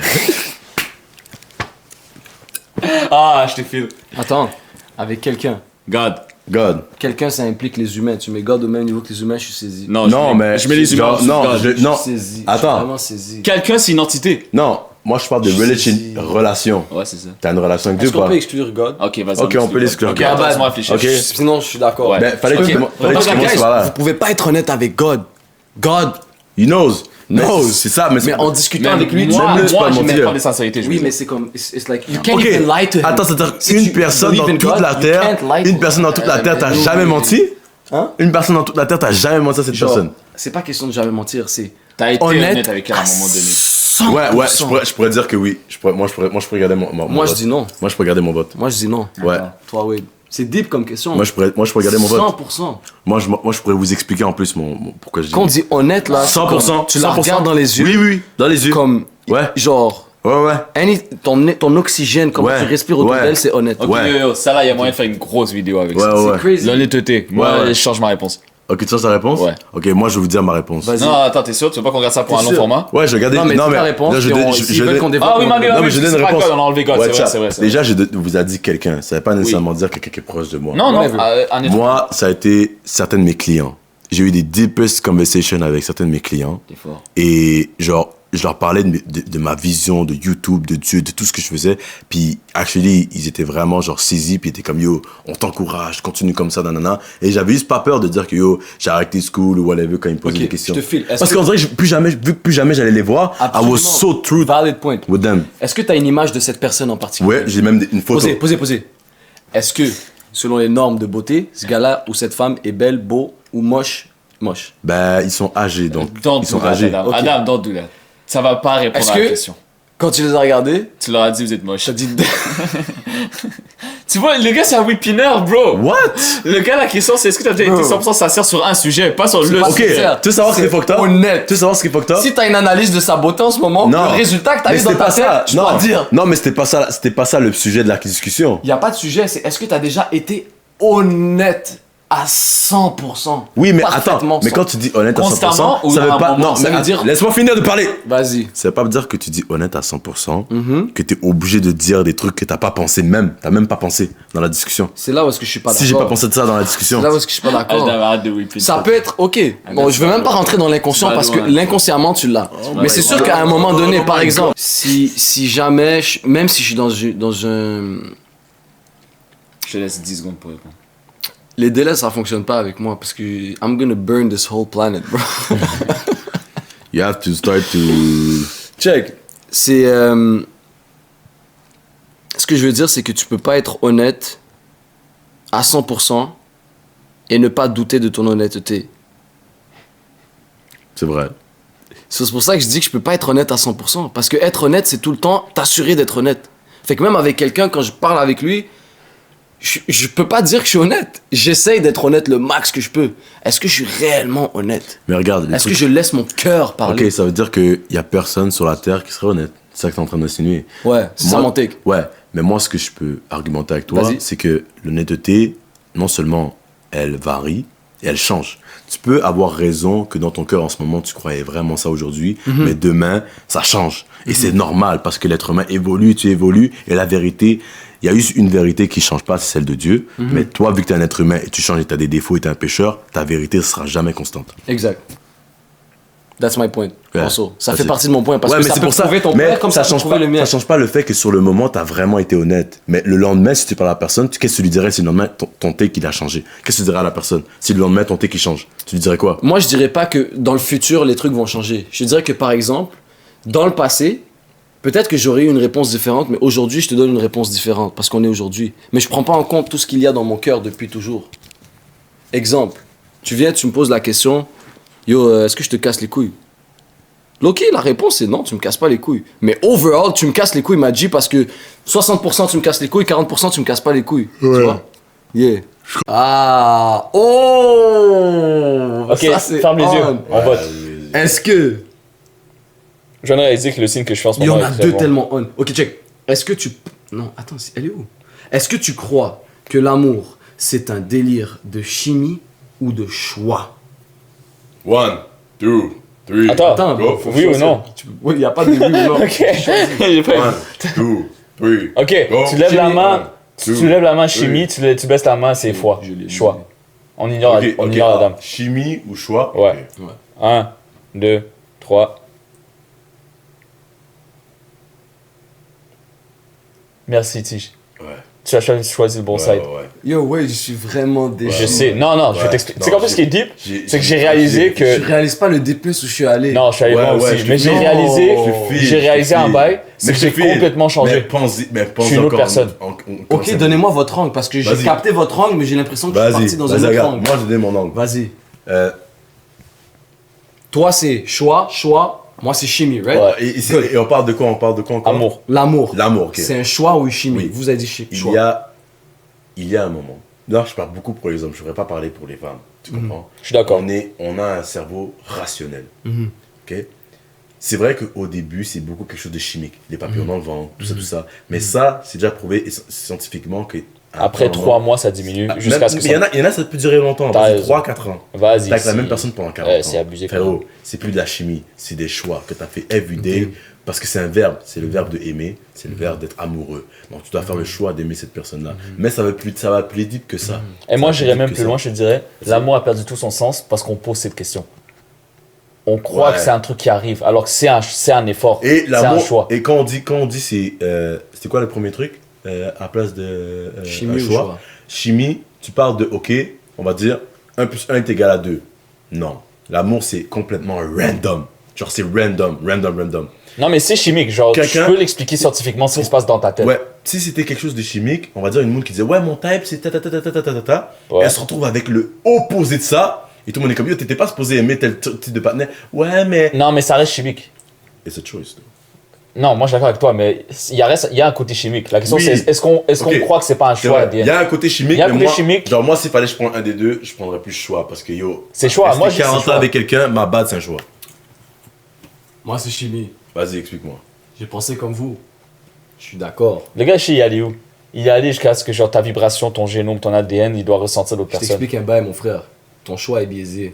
Ah, je te file. Attends, avec quelqu'un. God. God. Quelqu'un, ça implique les humains. Tu mets God au même niveau que les humains, je suis saisi. Non, Non, mais. je mets les humains. genre, en dessous de non, God. je, non. Je suis saisi. Je suis Attends. vraiment saisi. Quelqu'un, c'est une entité. Non, moi je parle de Je religion, sais. relation. Ouais, c'est ça. T'as une relation avec Est-ce Dieu ou qu'on pas? peut exclure God? Ok, vas-y. Ok, on peut l'exclure. Ok, Ok, attends, bah, laisse-moi réfléchir. ok. Sinon, je suis d'accord. Ouais. Ben, fallait que Ok. tu fallait que tu Guys, commences par vous là. pouvez pas être honnête avec God. God. He knows. Knows. Mais c'est ça, mais c'est. Mais en discutant Mais avec lui, moi, même le, tu peux moi, pas je mets mentir. pas de sincérité. je oui, veux mais dire. c'est comme. It's like, you can't Ok. even lie to him. Attends, c'est-à-dire Si une tu personne believe dans in toute God, la you terre, can't lie to une him. personne dans toute la terre, t'as no jamais way. menti? Hein? Une personne dans toute la terre, t'as jamais menti à cette Genre, personne? c'est pas question de jamais mentir, c'est. T'as été honnête avec elle à un moment donné. 100%. Ouais, je pourrais dire que oui. Moi, je pourrais garder mon Moi, je vote. dis non. Moi, je pourrais garder mon vote. Moi, je dis non. Ouais. Toi, Wade. C'est deep comme question. Moi, je pourrais garder mon vote. 100%. Moi, je pourrais vous expliquer en plus pourquoi je dis. Quand on dit honnête, là, c'est 100%. comme, tu la 100%. regardes dans les yeux. Oui, oui, dans les yeux. Comme, Ouais. genre, Ouais. ton oxygène, comment Ouais. tu respires autour Ouais. d'elle, c'est honnête. Ok, Ouais. yo, ça là, il y a moyen de faire une grosse vidéo avec Ouais, ça. ouais. C'est crazy. L'honnêteté. Moi, Ouais. je change ma réponse. Ok, tu as ta réponse? Ouais. Ok, moi, je vais vous dire ma réponse. Vas-y. Non, attends, t'es sûr? Tu veux pas qu'on regarde ça pour T'es un long sûr? format? Ouais, je vais regarder. Non, mais dis ta réponse, là, je puis donne- s'ils veulent qu'on développe. Ah oui, on- Non, mais je donne une c'est pas réponse. God, on a enlevé God, Ouais, c'est vrai, chat. c'est vrai. Déjà, vous a dit quelqu'un. Ça veut pas nécessairement dire que quelqu'un est proche de moi. Non, non, Whatever. honnêtement. Moi, ça a été certains de mes clients. J'ai eu des deepest conversations avec certains de mes clients. T'es fort. Et genre, je leur parlais de ma vision de YouTube, de Dieu, de tout ce que je faisais. Puis, actually, ils étaient vraiment genre saisis. Puis ils étaient comme, yo, on t'encourage, continue comme ça, nanana. Et j'avais juste pas peur de dire que, yo, j'ai arrêté school ou whatever quand ils me posaient Ok, des questions. je te file. Est-ce Parce que- qu'en vrai, vu que plus jamais j'allais les voir, I Absolument. was so true Valid point. with them. Est-ce que tu as une image de cette personne en particulier? Ouais, j'ai même une photo. Posez. Est-ce que, selon les normes de beauté, ce gars-là ou cette femme est belle, beau ou moche? Moche. Ben, ils sont âgés, donc. Don't Ils sont do that, âgés. Adam. Ok. Adam, don't do that. Ça va pas répondre Est-ce à la que- question. Quand tu les as regardés, Tu leur as dit, vous êtes moche. t'as dit. Tu vois, le gars, c'est un whippiner, bro. What? Le gars, la question, c'est est-ce que t'as déjà été 100% sincère sur un sujet, pas sur le pas Ok, sincère. tu veux savoir ce qui est C'est fucked up? honnête. Tu veux savoir ce qui est fucked up? Si t'as une analyse de sa beauté en ce moment, Non. le résultat que t'as Mais eu dans c'était ta pas ça. tête, tu dois dire. Non, mais c'était pas ça le sujet de la discussion. Il n'y a pas de sujet, c'est est-ce que t'as déjà été honnête à 100%? Oui, mais Parfaitement attends, mais sans- quand tu dis honnête à Constamment 100%, ou ça à veut un pas. moment, Non, ça mais veut dire- laisse-moi finir de parler. Vas-y. Ça veut pas dire que tu dis honnête à 100%, que t'es obligé de dire des trucs que t'as pas pensé même. T'as même pas pensé dans la discussion. C'est là où est-ce que je suis pas d'accord. Si j'ai pas pensé de ça dans la discussion. C'est là où est-ce que je suis pas d'accord. Adam, arrête de whippiner. Ça peut être ok. Bon, je veux même pas rentrer dans l'inconscient Pas parce que loin. l'inconsciemment tu l'as. Mais c'est sûr qu'à un moment donné, par exemple, si jamais, même si je suis dans un, Je te laisse 10 secondes pour répondre. les délais ça fonctionne pas avec moi parce que I'm gonna burn this whole planet, bro. You have to start to. Check. C'est ce que je veux dire, c'est que tu peux pas être honnête à 100% et ne pas douter de ton honnêteté. C'est vrai. C'est pour ça que je dis que je peux pas être honnête à 100%. Parce que être honnête, c'est tout le temps t'assurer d'être honnête. Fait que même avec quelqu'un, quand je parle avec lui, je peux pas dire que je suis honnête. J'essaye d'être honnête le max que je peux. Est-ce que je suis réellement honnête? Mais regarde. les Est-ce que trucs- je laisse mon cœur parler? Ok, ça veut dire qu'il y a personne sur la terre qui serait honnête. C'est ça que t'es en train d'insinuer. Ouais, c'est ça Moi- mon take. Ouais, mais moi, ce que je peux argumenter avec toi, Vas-y. c'est que l'honnêteté, non seulement elle varie, et elle change. Tu peux avoir raison que dans ton cœur, en ce moment, tu croyais vraiment ça aujourd'hui, mais demain, ça change. Et c'est normal, parce que l'être humain évolue, tu évolues, et la vérité, il y a eu une vérité qui change pas, c'est celle de Dieu. Mais toi, vu que tu es un être humain, et tu changes et tu as des défauts et tu es un pécheur, ta vérité ne sera jamais constante. Exact. That's my point. Ouais. Also. Ça Ça, fait c'est- partie de mon point parce Ouais, que mais ça c'est peut pour ça. prouver ton Mais point comme ça peut change prouver pas, le mien. ça change pas le fait que sur le moment, tu as vraiment été honnête. Mais le lendemain, si tu parles à la personne, qu'est-ce que tu lui dirais si le lendemain, ton take, il a changé? Qu'est-ce que tu dirais à la personne? Si le lendemain, ton take, il change, tu lui dirais quoi? Moi, je dirais pas que dans le futur, les trucs vont changer. Je dirais que, par exemple, dans le passé, peut-être que j'aurais eu une réponse différente, mais aujourd'hui, je te donne une réponse différente parce qu'on est aujourd'hui. Mais je prends pas en compte tout ce qu'il y a dans mon cœur depuis toujours. Exemple, tu viens, tu me poses la question, yo, est-ce que je te casse les couilles? Ok, la réponse c'est non, tu me casses pas les couilles. Mais overall, tu me casses les couilles, Madji, parce que 60% tu me casses les couilles, 40% tu me casses pas les couilles. Tu vois? Yeah. Ah. Oh. Ok, Ça, c'est ferme les yeux. on. On vote. Est-ce que... Je viens de réaliser que le signe que je fais en ce Il y moment en a est très deux bon. tellement on. Ok, check. Est-ce que tu... Non, attends, elle est où? Est-ce que tu crois que l'amour, c'est un délire de chimie ou de choix? 1, 2, 3. Attends, go. oui ou non? Oui, il n'y a pas de oui ou non. Ok. J'ai pas- 1, 2, 3. Ok, Go. tu lèves la Chimie. main, One, tu two, lèves la main three. chimie, tu baisses la main, c'est foi. je l'ai, Choix. On ignore, Ok, on ok, ignore la dame. Chimie ou choix? Ouais. Ok. 1, 2, 3. Merci, Tige. Ouais. Tu as choisi le bon Ouais, side. ouais, ouais. Yo, ouais, je suis vraiment déçu. Je sais. Non, non, je vais Ouais. t'expliquer. Tu sais Non, qu'en plus, ce qui est deep, c'est que j'ai j'ai réalisé Je que. réalise pas le D+, où je suis allé. Non, je suis allé Ouais, voir ouais, aussi. je Mais te j'ai file. réalisé, Je te file, j'ai je te réalisé un file. bail, c'est Mais que je j'ai te file. complètement changé. Mais pense-y Je suis une autre encore personne. Ok, donnez-moi votre angle, parce que j'ai Vas-y. capté votre angle, mais j'ai l'impression que je suis Vas-y, parti dans vas-y, un autre regarde. angle. Moi, je donne mon angle. Vas-y. Euh, Toi, c'est choix. Moi, c'est chimie, right? Ouais. et on parle de quoi? On parle de quoi encore? Amour. L'amour. L'amour, ok. C'est un choix ou une chimie? Oui. Vous avez dit choix. Il y a un moment. Là, je parle beaucoup pour les hommes. Je ne voudrais pas parler pour les femmes. Tu comprends? Je suis d'accord. On a un cerveau rationnel. Mhm. Ok? C'est vrai qu'au début, c'est beaucoup quelque chose de chimique. Les papillons dans le vent, tout ça. Mais ça, c'est déjà prouvé scientifiquement que. Après 3 mois, ça diminue jusqu'à ce que il y en a, ça peut durer longtemps. T'as raison. 3-4 ans. Vas-y. T'as avec la si- même personne pendant 40 Ouais, ans. c'est abusé, quand Frérot, c'est plus de la chimie, c'est des choix que tu as fait everyday. Parce que c'est un verbe, c'est le verbe de aimer, c'est le verbe d'être amoureux. Donc tu dois faire le choix d'aimer cette personne-là. Mais ça va plus deep que ça. Et moi, Ça va j'irais deep même que plus ça. loin, je te dirais, l'amour a perdu tout son sens parce qu'on pose cette question. On croit Ouais. que c'est un truc qui arrive, alors que c'est un effort, Et c'est un l'amour, choix. et quand on dit c'est quoi le premier truc à place de Chimie un ou choix? choix? Chimie, tu parles de ok, on va dire 1 plus 1 est égal à 2. Non, l'amour c'est complètement random. Genre c'est random. Non, mais c'est chimique, genre, tu Quelqu'un- peux l'expliquer scientifiquement ce qui se passe dans ta tête. Ouais, si c'était quelque chose de chimique, on va dire une moune qui disait ouais mon type c'est ta ta ta ta ta ta ta ta. Ouais. Elle se retrouve avec le opposé de ça et tout le monde est comme yo t'étais pas supposé aimer tel type de partenaire. Ouais mais Non, mais ça reste chimique. it's a choice. Non, moi je suis d'accord avec toi, mais il y a un côté chimique. La question Oui. c'est est-ce qu'on Ok. croit que c'est pas un C'est choix vrai, à il dire? y a un côté chimique. Il y a un mais côté moi, chimique. Genre moi s'il fallait que je prenne un des deux, je prendrais plus choix parce que yo. C'est choix, moi, je dis 40 c'est ans choix. avec quelqu'un, ma bad c'est un choix. Moi, c'est chimie. Vas-y explique-moi. J'ai pensé comme vous. Je suis d'accord. Le gars, il est allé où? Il est allé jusqu'à ce que genre ta vibration, ton génome, ton ADN, il doit ressentir d'autres Je personnes. t'explique un bail, mon frère. Ton choix est biaisé.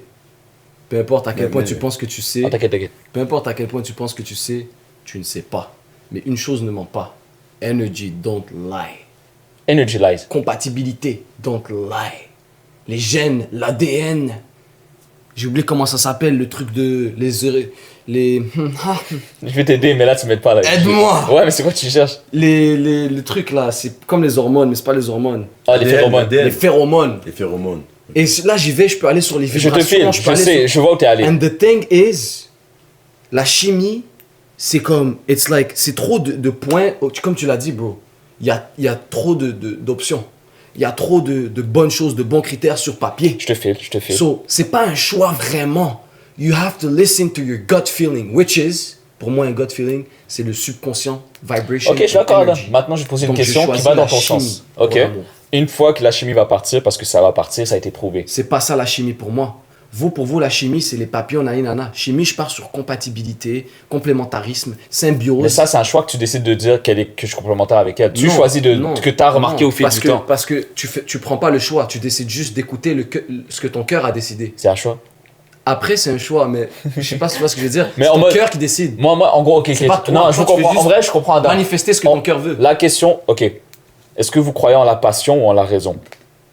Peu importe à quel point tu penses que tu sais, Ah, t'inquiète, t'inquiète. peu importe à quel point tu penses que tu sais, tu ne sais pas. Mais une chose ne ment pas. Energy don't lie. Energy lies. Compatibilité don't lie. Les gènes, l'ADN. J'ai oublié comment ça s'appelle, le truc de... Les... Je vais t'aider, mais là tu m'aides pas là. Aide-moi. Ouais, mais c'est quoi que tu cherches? les trucs là, c'est comme les hormones, mais c'est pas les hormones. Ah, les ADN, phéromones. ADN. Les phéromones. Les phéromones. Et là, j'y vais, je peux aller sur les Je te vibrations. file, peux je aller sais, sur- je vois où t'es allé. And the thing is, la chimie, c'est comme, it's like, c'est trop de points, comme tu l'as dit, bro. Il y a trop d'options. Il y a trop de bonnes choses, de bons critères sur papier. Je te file. So, c'est pas un choix vraiment. You have to listen to your gut feeling, which is, pour moi, un gut feeling, c'est le subconscient vibration. Ok, je suis d'accord, Adam. energy. Maintenant, je vais te poser une Donc, je question qui choisis va dans la ton chimie sens. pour Ok. l'amour. Une fois que la chimie va partir, parce que ça va partir, ça a été prouvé. C'est pas ça la chimie pour moi. Pour vous, la chimie, c'est les papillons, nana. Chimie, je pars sur compatibilité, complémentarisme, symbiose. Mais ça, c'est un choix que tu décides de dire que je suis complémentaire avec elle. Tu Non, choisis non, que tu as remarqué non, au fil parce du que, temps. Parce que tu prends pas le choix, tu décides juste d'écouter ce que ton cœur a décidé. C'est un choix. Après, c'est un choix, mais je sais pas si tu vois ce que je veux dire. Mais C'est en ton mode- cœur qui décide. Moi, en gros, ok. C'est pas toi, non, je toi, tu fais comprends. En juste vrai, je comprends Adam. Manifester ce que ton cœur veut. La question, ok. Est-ce que vous croyez en la passion ou en la raison?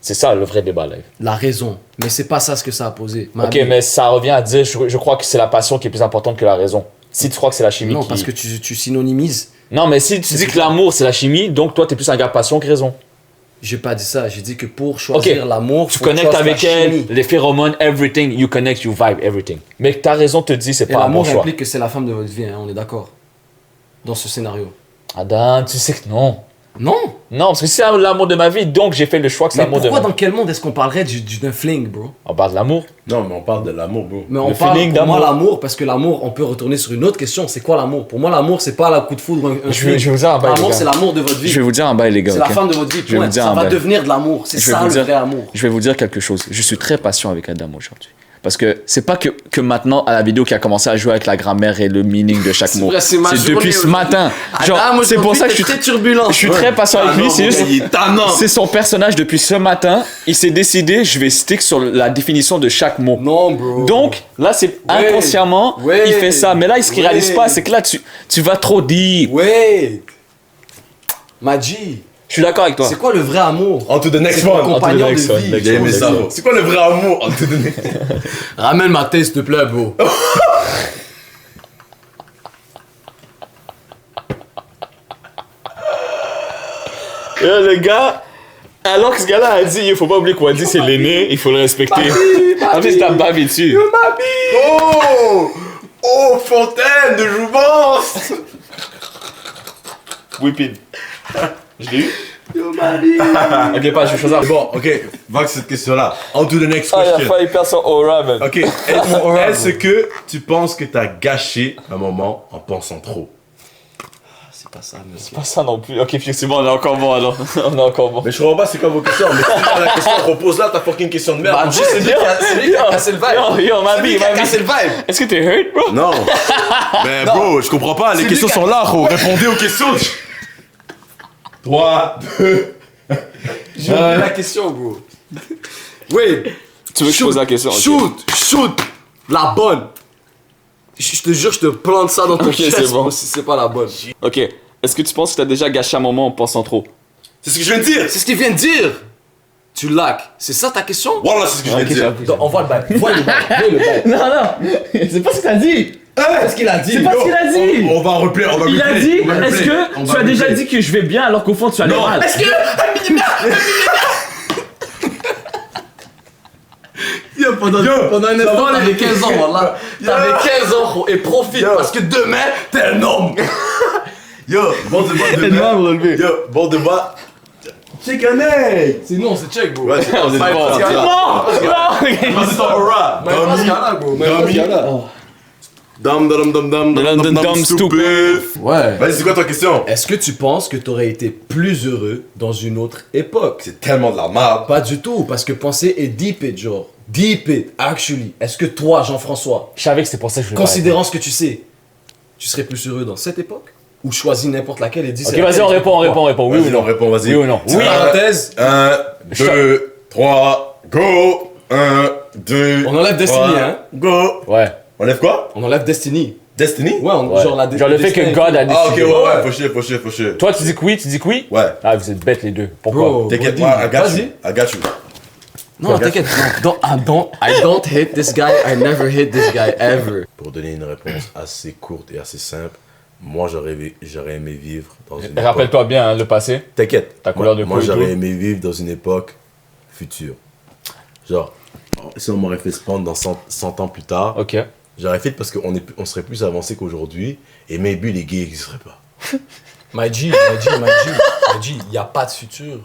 C'est ça le vrai débat, là. La raison. Mais c'est pas ça ce que ça a posé. Ma Ok, vie. mais ça revient à dire, je crois que c'est la passion qui est plus importante que la raison. Si tu crois que c'est la chimie Non, qui... parce que tu synonymises. Non, mais si tu dis que l'amour, c'est la chimie, donc toi, t'es plus un gars passion que raison. J'ai pas dit ça. J'ai dit que pour choisir l'amour, Tu faut que connectes fasses la avec elle, chimie. les phéromones, everything, you connect, you vibe, everything. Mais ta raison te dit, c'est Et pas un bon l'amour choix. implique que c'est la femme de votre vie, hein, on est d'accord. Dans ce scénario. Adam, tu sais que non. Non. Non, parce que c'est l'amour de ma vie, donc j'ai fait le choix que c'est Mais l'amour de ma pourquoi vie. dans quel monde est-ce qu'on parlerait d'un fling, bro? On parle de l'amour. Non, mais on parle de l'amour, bro. Mais on Le parle feeling pour moi d'amour. l'amour, parce que l'amour, on peut retourner sur une autre question. C'est quoi l'amour? Pour moi, l'amour, c'est pas la coup de foudre, un Je vais fling. vous dire un bail, les L'amour, gars. c'est l'amour de votre vie. Je vais vous dire un bail, les gars. C'est ok? la femme de votre vie. Je vais Point. vous dire Ça un va bail. devenir de l'amour. C'est Je vais ça vous le dire- vrai amour. Je vais vous dire quelque chose. Je suis très patient avec Adam aujourd'hui. Parce que c'est pas que maintenant, à la vidéo, qui a commencé à jouer avec la grammaire et le meaning de chaque mot. vrai, c'est ma C'est journée depuis ce aujourd'hui. matin. Genre, Adam, c'est pour ça que je suis très turbulent. Je suis très patient avec lui, c'est juste. Il est tannant. C'est son personnage depuis ce matin. Il s'est décidé, je vais stick sur la définition de chaque mot. Non, bro. Donc, là, c'est inconsciemment, Ouais. il fait ça. Mais là, ce qu'il Ouais. réalise pas, c'est que là, tu vas trop deep. Wait. Maji, Je suis d'accord avec toi. c'est quoi le vrai amour? On to the next C'est ton one. compagnon de next one, vie. next J'ai aimé one, ça, next bro. C'est quoi le vrai amour? On to the next one. Ramène ma tête, s'il te plaît, bro. Le gars, alors que ce gars-là a dit, il faut pas oublier qu'on a dit c'est l'aîné, il faut le respecter. En plus, t'as bavé dessus. Oh! Oh, fontaine de jouvence! Whipping. Je l'ai eu? Ok, pas, je vais choisir. Bon, ok, va avec cette question-là. On to the next Ah, il a question. failli perdre son aura, man. Ok, est-ce que tu penses que t'as gâché un moment en pensant trop? C'est pas ça, monsieur. Pas ça non plus. Ok, puis c'est bon, on est encore bon alors. On est encore bon. Mais je comprends pas c'est quoi vos questions, mais si t'as la question qu'on pose là, ta fucking question de merde. Maji, c'est lui qui a cassé le vibe. Yo, ma vie, Qui a cassé le vibe. Est-ce que t'es hurt, bro? Non. Mais bro, je comprends pas, les C'est questions lui qui a- sont là, gros. Répondez aux questions. 3, 2. J'ai oublié la question, bro. Oui. Tu veux que je pose la question? Ok. Shoot. La bonne. Je te jure, je te plante ça dans ton Ok, chest, c'est bon. bro, si c'est pas la bonne. Ok. Est-ce que tu penses que t'as déjà gâché un moment en pensant trop? C'est ce que je viens de dire. C'est ce qu'il vient de dire. Tu lacs. C'est ça ta question? Voilà, c'est ce que je viens de dire. Donc, on voit le bail. Vois le bail. Non, c'est pas ce que t'as dit. Qu'est-ce qu'il a dit? C'est pas ce qu'il a dit. On va replay, on va Il a replay, dit, on va est-ce replay, que on tu va as déjà replay. dit que je vais bien alors qu'au fond tu allais mal? Est-ce que. Yo, pendant un instant, t'avais 15 ans, voilà. T'avais 15 ans, gros, et profite, Yo. parce que demain, t'es un homme. Yo, bon de moi, Yo, bon de moi. Check un egg. C'est non, c'est check, bro. Ouais, c'est On est pas bon. c'est ton aura. Mais pas ce gars-là, bro. Mais pas ce gars-là. Dum, stupid. Ouais. Vas-y, c'est quoi ta question? Est-ce que tu penses que t'aurais été plus heureux dans une autre époque? C'est tellement de la merde. Pas du tout, parce que penser est deep it, genre. Deep it, actually. Est-ce que toi, Jean-François, Je savais que c'est pour ça que je voulais considérant ce que tu sais, tu serais plus heureux dans cette époque? Ou choisis n'importe laquelle et dis Ok, vas-y, on répond. Oui Vas-y, ou non? on répond, vas-y. Oui ou non? Oui, parenthèse, 1, 2, 3, go. 1, 2. on enlève Destiny, hein? Go. Ouais. On lève quoi? On enlève Destiny. Destiny? Ouais, Ouais. genre la Genre le fait que Destiny. God a décidé. Ah, ok, ouais, faut chier. Toi, tu dis que oui, tu dis que oui? Ouais. Ah, vous êtes bêtes les deux. Pourquoi? Bro, T'inquiète, body. moi, I got Vas-y. you. I got you. Non, t'inquiète. I don't hate this guy. I never hate this guy ever. Pour donner une réponse assez courte et assez simple, moi j'aurais aimé vivre dans une Et époque. rappelle-toi bien hein, le passé. T'inquiète. Ta couleur de Moi peau et j'aurais tout. aimé vivre dans une époque future. Genre, si on m'aurait fait spawn dans 100 ans plus tard, Ok. j'aurais fait parce on serait plus avancé qu'aujourd'hui et maybe les gays n'existeraient pas. My G, il n'y a pas de futur.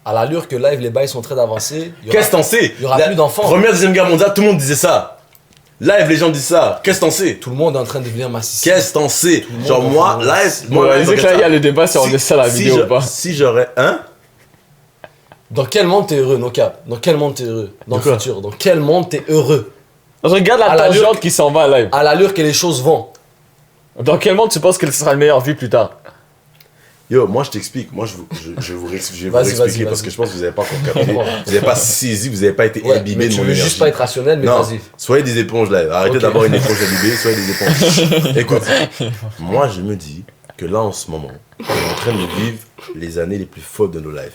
À l'allure que live, les bails sont très avancés, il y aura- Qu'est-ce que t'en sais? il y aura plus d'enfants. Première, deuxième guerre mondiale, tout le monde disait ça. Live, les gens disent ça. Qu'est-ce que t'en sais? Tout le monde est en train de devenir massif. Qu'est-ce que t'en sais? le monde Genre en moi, fait live, Bon, moi, vas-y, que là, il y a le débat si on laisse ça la vidéo ou pas. Si j'aurais un, Dans quel monde t'es heureux, Noka? Dans quel monde t'es heureux? Dans De le quoi? futur. Dans quel monde t'es heureux? Regarde À la l'allure tangente qui s'en va live. À l'allure que les choses vont. Dans quel monde tu penses qu'elle sera le meilleur vie plus tard? yo, moi je t'explique. Moi je vais vous expliquer Vas-y, parce vas-y. que je pense que vous n'avez pas encore capté. Vous n'avez pas saisi, vous n'avez pas été Ouais, imbibé mais de tu mon veux énergie. juste pas être rationnel, mais Non, vas-y. soyez des éponges là. Arrêtez Ok. d'avoir une éponge imbibée, soyez des éponges. Écoute, moi je me dis que là en ce moment, on est en train de vivre les années les plus folles de nos lives.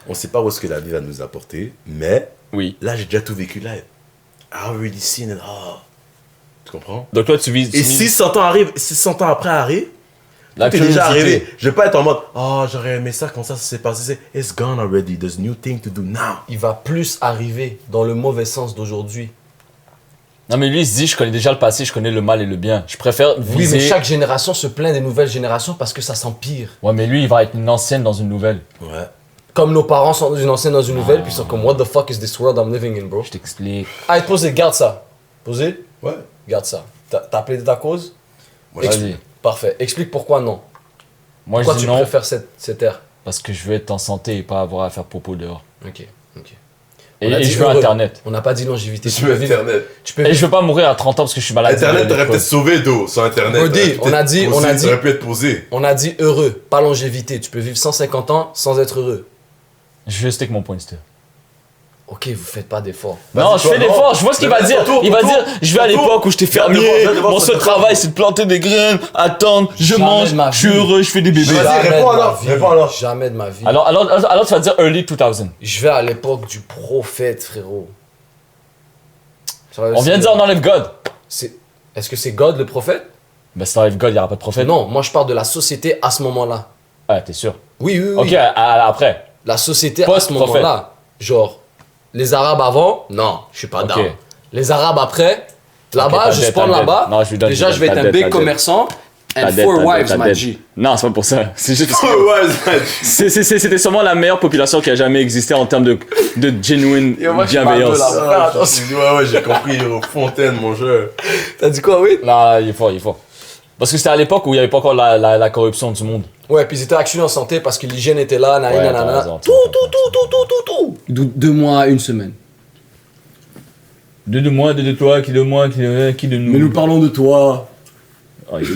On sait pas où est-ce que la vie va nous apporter, mais Oui. là j'ai déjà tout vécu live. I already seen it all. Tu comprends? Donc toi, tu vises. Et si 100 ans arrive, si 100 ans après arrive, la tout est déjà curiosité. arrivé. Je vais pas être en mode, oh j'aurais aimé ça quand ça s'est passé. It's gone already. There's new thing to do now. Il va plus arriver dans le mauvais sens d'aujourd'hui. Non, mais lui, il se dit, je connais déjà le passé, je connais le mal et le bien. Je préfère Oui, viser... mais chaque génération se plaint des nouvelles générations parce que ça s'empire. Ouais, mais lui, il va être une ancienne dans une nouvelle. Ouais. Comme nos parents sont dans une ancienne dans une nouvelle, puis ils sont comme what the fuck is this world I'm living in, bro? Je t'explique. Ah, posez, garde ça. Posez, Ouais. garde ça. T'as plaidé ta cause? Moi, je- Vas-y. Parfait. Explique pourquoi non. Moi, Pourquoi je dis tu non, préfères cette ère? parce que je veux être en santé et pas avoir à faire popo dehors. Ok, ok. Et, On a et dit je veux heureux. Internet. On n'a pas dit longévité. Je veux Internet. Tu peux Et vivre. je veux pas mourir à 30 ans parce que je suis malade. Internet, t'aurais peut-être sauvé d'eau sans Internet. Brody, T'aurais on a dit- peut-être on a posé, dit- T'aurais pu être posé. On a dit heureux, pas longévité. Tu peux vivre 150 ans sans être heureux. Je veux stick mon point, c'était. Ok, vous faites pas d'efforts. Non, je fais l'effort, je vois ce qu'il va dire. Il va dire, je vais à l'époque où j'étais fermier, mon seul travail c'est de planter des graines, attendre, je Jamais mange, de ma je suis vie. heureux, je fais des bébés. Vas-y, Jamais réponds de ma alors, vie. réponds alors. Jamais de ma vie. Alors tu vas dire early 2000. Je vais à l'époque du prophète, frérot. On vient de dire on enlève God. Est-ce que c'est God le prophète? Ben si t'enlèves God, il n'y aura pas de prophète. Non, moi je parle de la société à ce moment-là. Ah, t'es sûr. Oui, oui, oui. Ok, après. La société à ce Post-prophète. moment-là. Genre, les Arabes avant, non, je suis pas Ok. down. Les Arabes après, là-bas, t'as je dead, spawn t'as dead. là-bas. Non, je lui donne, Déjà, je je vais lui être donne, un t'as big dead. commerçant. T'as And dead, 4 t'as wives, dead, my t'as G. dead. Non, c'est pas pour ça. C'est juste parce que Ouais, c'était sûrement la meilleure population qui a jamais existé en termes de genuine bienveillance. ouais, j'ai compris. Fontaine, mon jeu. T'as dit quoi, oui? Là, il est fort. Parce que c'était à l'époque où il n'y avait pas encore la corruption du monde. Ouais, puis ils étaient actuellement en santé parce que l'hygiène était là, Ouais, t'as nanana. raison, Tout. 2 mois à 1 semaine. Deux de moi, deux de toi, qui de moi, qui de nous. Mais nous parlons de toi.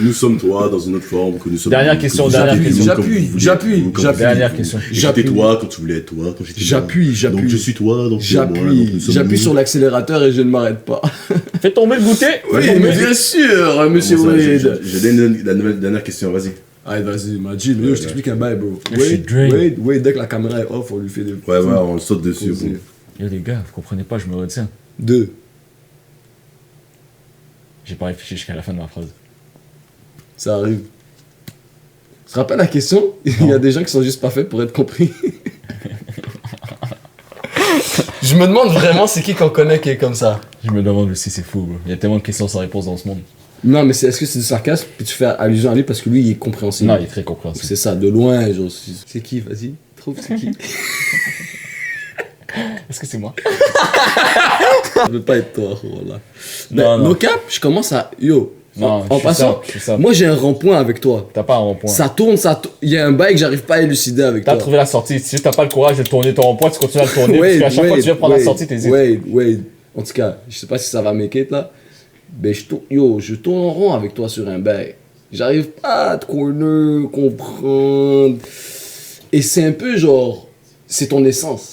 Nous sommes toi dans une autre forme que nous sommes. Dernière question, dernière question. J'appuie. Dernière question. J'étais toi quand tu voulais être toi. Quand j'étais J'appuie. moi. Donc je suis toi, donc tu es moi, donc nous sommes J'appuie nous. sur l'accélérateur et je ne m'arrête pas. Fais tomber le goûter. Oui, mais bien sûr, monsieur Bon, ça, Wade. je donne la dernière question, vas-y. Allez, vas-y, Majid, yo, je t'explique un bail, bro. Je suis drained. Wade, dès que la caméra est off, on lui fait des. Ouais, on le saute dessus. Posé. Bon. Yo les gars, vous comprenez pas, je me retiens. 2. J'ai pas réfléchi jusqu'à la fin de ma phrase. Ça arrive. Tu te rappelles la question? Il y a des gens qui sont juste pas faits pour être compris. Je me demande vraiment c'est qui qu'on connaît qui est comme ça. Je me demande aussi, c'est fou, bro. Il y a tellement de questions sans réponse dans ce monde. Non, mais est-ce que c'est du sarcasme? Puis tu fais allusion à lui parce que lui, il est compréhensible. Non, il est très compréhensible. C'est ça, de loin, genre. C'est qui? Vas-y, trouve c'est qui? Est-ce que c'est moi? Ça peut pas être toi, voilà. Non, non. No cap, je commence à. Yo, Non, en passant, je suis ça. moi j'ai un rond-point avec toi. T'as pas un rond-point. Ça tourne, il y a un bail que j'arrive pas à élucider avec T'as toi. trouvé la sortie. Si t'as pas le courage de tourner ton rond-point, tu continues à le tourner. Parce qu'à chaque fois que tu viens prendre la sortie, t'hésites. Wade. En tout cas, je sais pas si ça va make it là. Ben je tourne en rond avec toi sur un bail. J'arrive pas à te corner, comprendre. Et c'est un peu genre, c'est ton essence.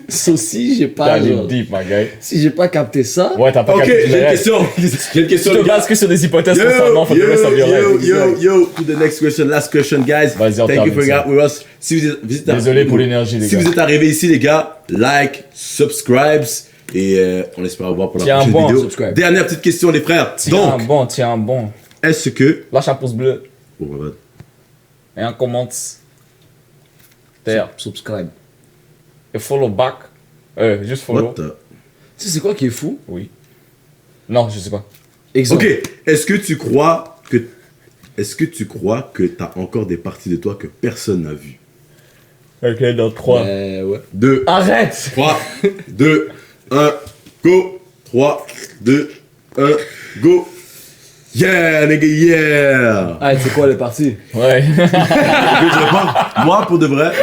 Sauf si j'ai T'as pas allé genre, deep, my guy. si j'ai pas capté ça. Ouais, t'as pas Ok, capté j'ai le une reste. question. J'ai une question. Je te base que sur des hypothèses Yo, constamment, faut que reste of your life. yo, to the next question, last question, guys. Vas-y, on Thank you termine for ça. hanging out with us. Si vous êtes Désolé pour l'énergie, les Si gars. vous êtes arrivés ici, les gars, like, subscribe. Et on espère vous voir pour la Tiens prochaine bon, vidéo. subscribe. Dernière petite question, les frères. Donc, Tiens bon. est-ce que. Lâche un pouce bleu Bon, bah, et un comment. Terre. Subscribe. Et follow back. Juste follow. what the- Tu sais c'est quoi qui est fou? Oui. Non, je sais pas. Exemple. Ok, est-ce que tu crois que t'as encore des parties de toi que personne n'a vues? Ok, dans 3. Ouais. 2, Arrête 3, 2, 1, go. 3, 2, 1, go. Yeah, nigga, yeah. Ah, c'est quoi les parties? Ouais. Je réponds, moi pour de vrai,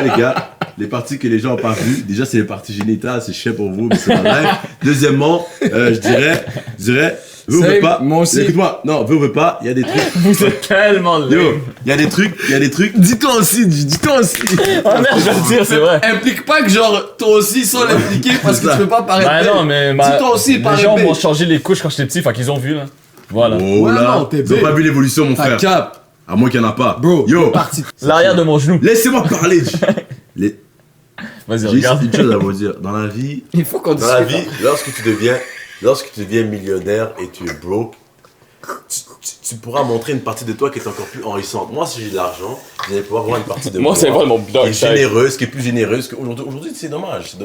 les gars, les parties que les gens n'ont pas vues, déjà c'est les parties génitales, c'est chiant pour vous, mais c'est pas live. Deuxièmement, je dirais, veux ou Same, veux pas, moi aussi. écoute-moi, non, veux ou veux pas, il y a des trucs, Vous êtes tellement yo, lame. il y a des trucs, Dis-toi aussi, dis-toi aussi. Oh merde, je vais le dire, c'est vrai. Implique pas que genre toi aussi sont impliqués parce que C'est ça. tu peux pas paraître. Bah bête. non, mais Dis-toi aussi, les pareil, gens bête. m'ont changé les couches quand j'étais petit, fait qu'ils ont vu là. Voilà. oh Ouais, là, non, t'es ils ont bête. pas vu l'évolution mon Ta frère, cap, à moins qu'il y en a pas. bro. Yo, Partie. L'arrière de mon genou. laissez-moi parler. Les- Vas-y, J'ai regarde. une chose à vous dire, dans la vie, Il faut qu'on dans la discute. vie, lorsque tu deviens millionnaire et tu es broke, tu pourras montrer une partie de toi qui est encore plus enrichissante. Moi, si j'ai de l'argent, vous allez pouvoir voir une partie de Moi, c'est vraiment mon qui dark est side. généreuse, qui est plus généreuse qu'aujourd'hui. Aujourd'hui, c'est dommage,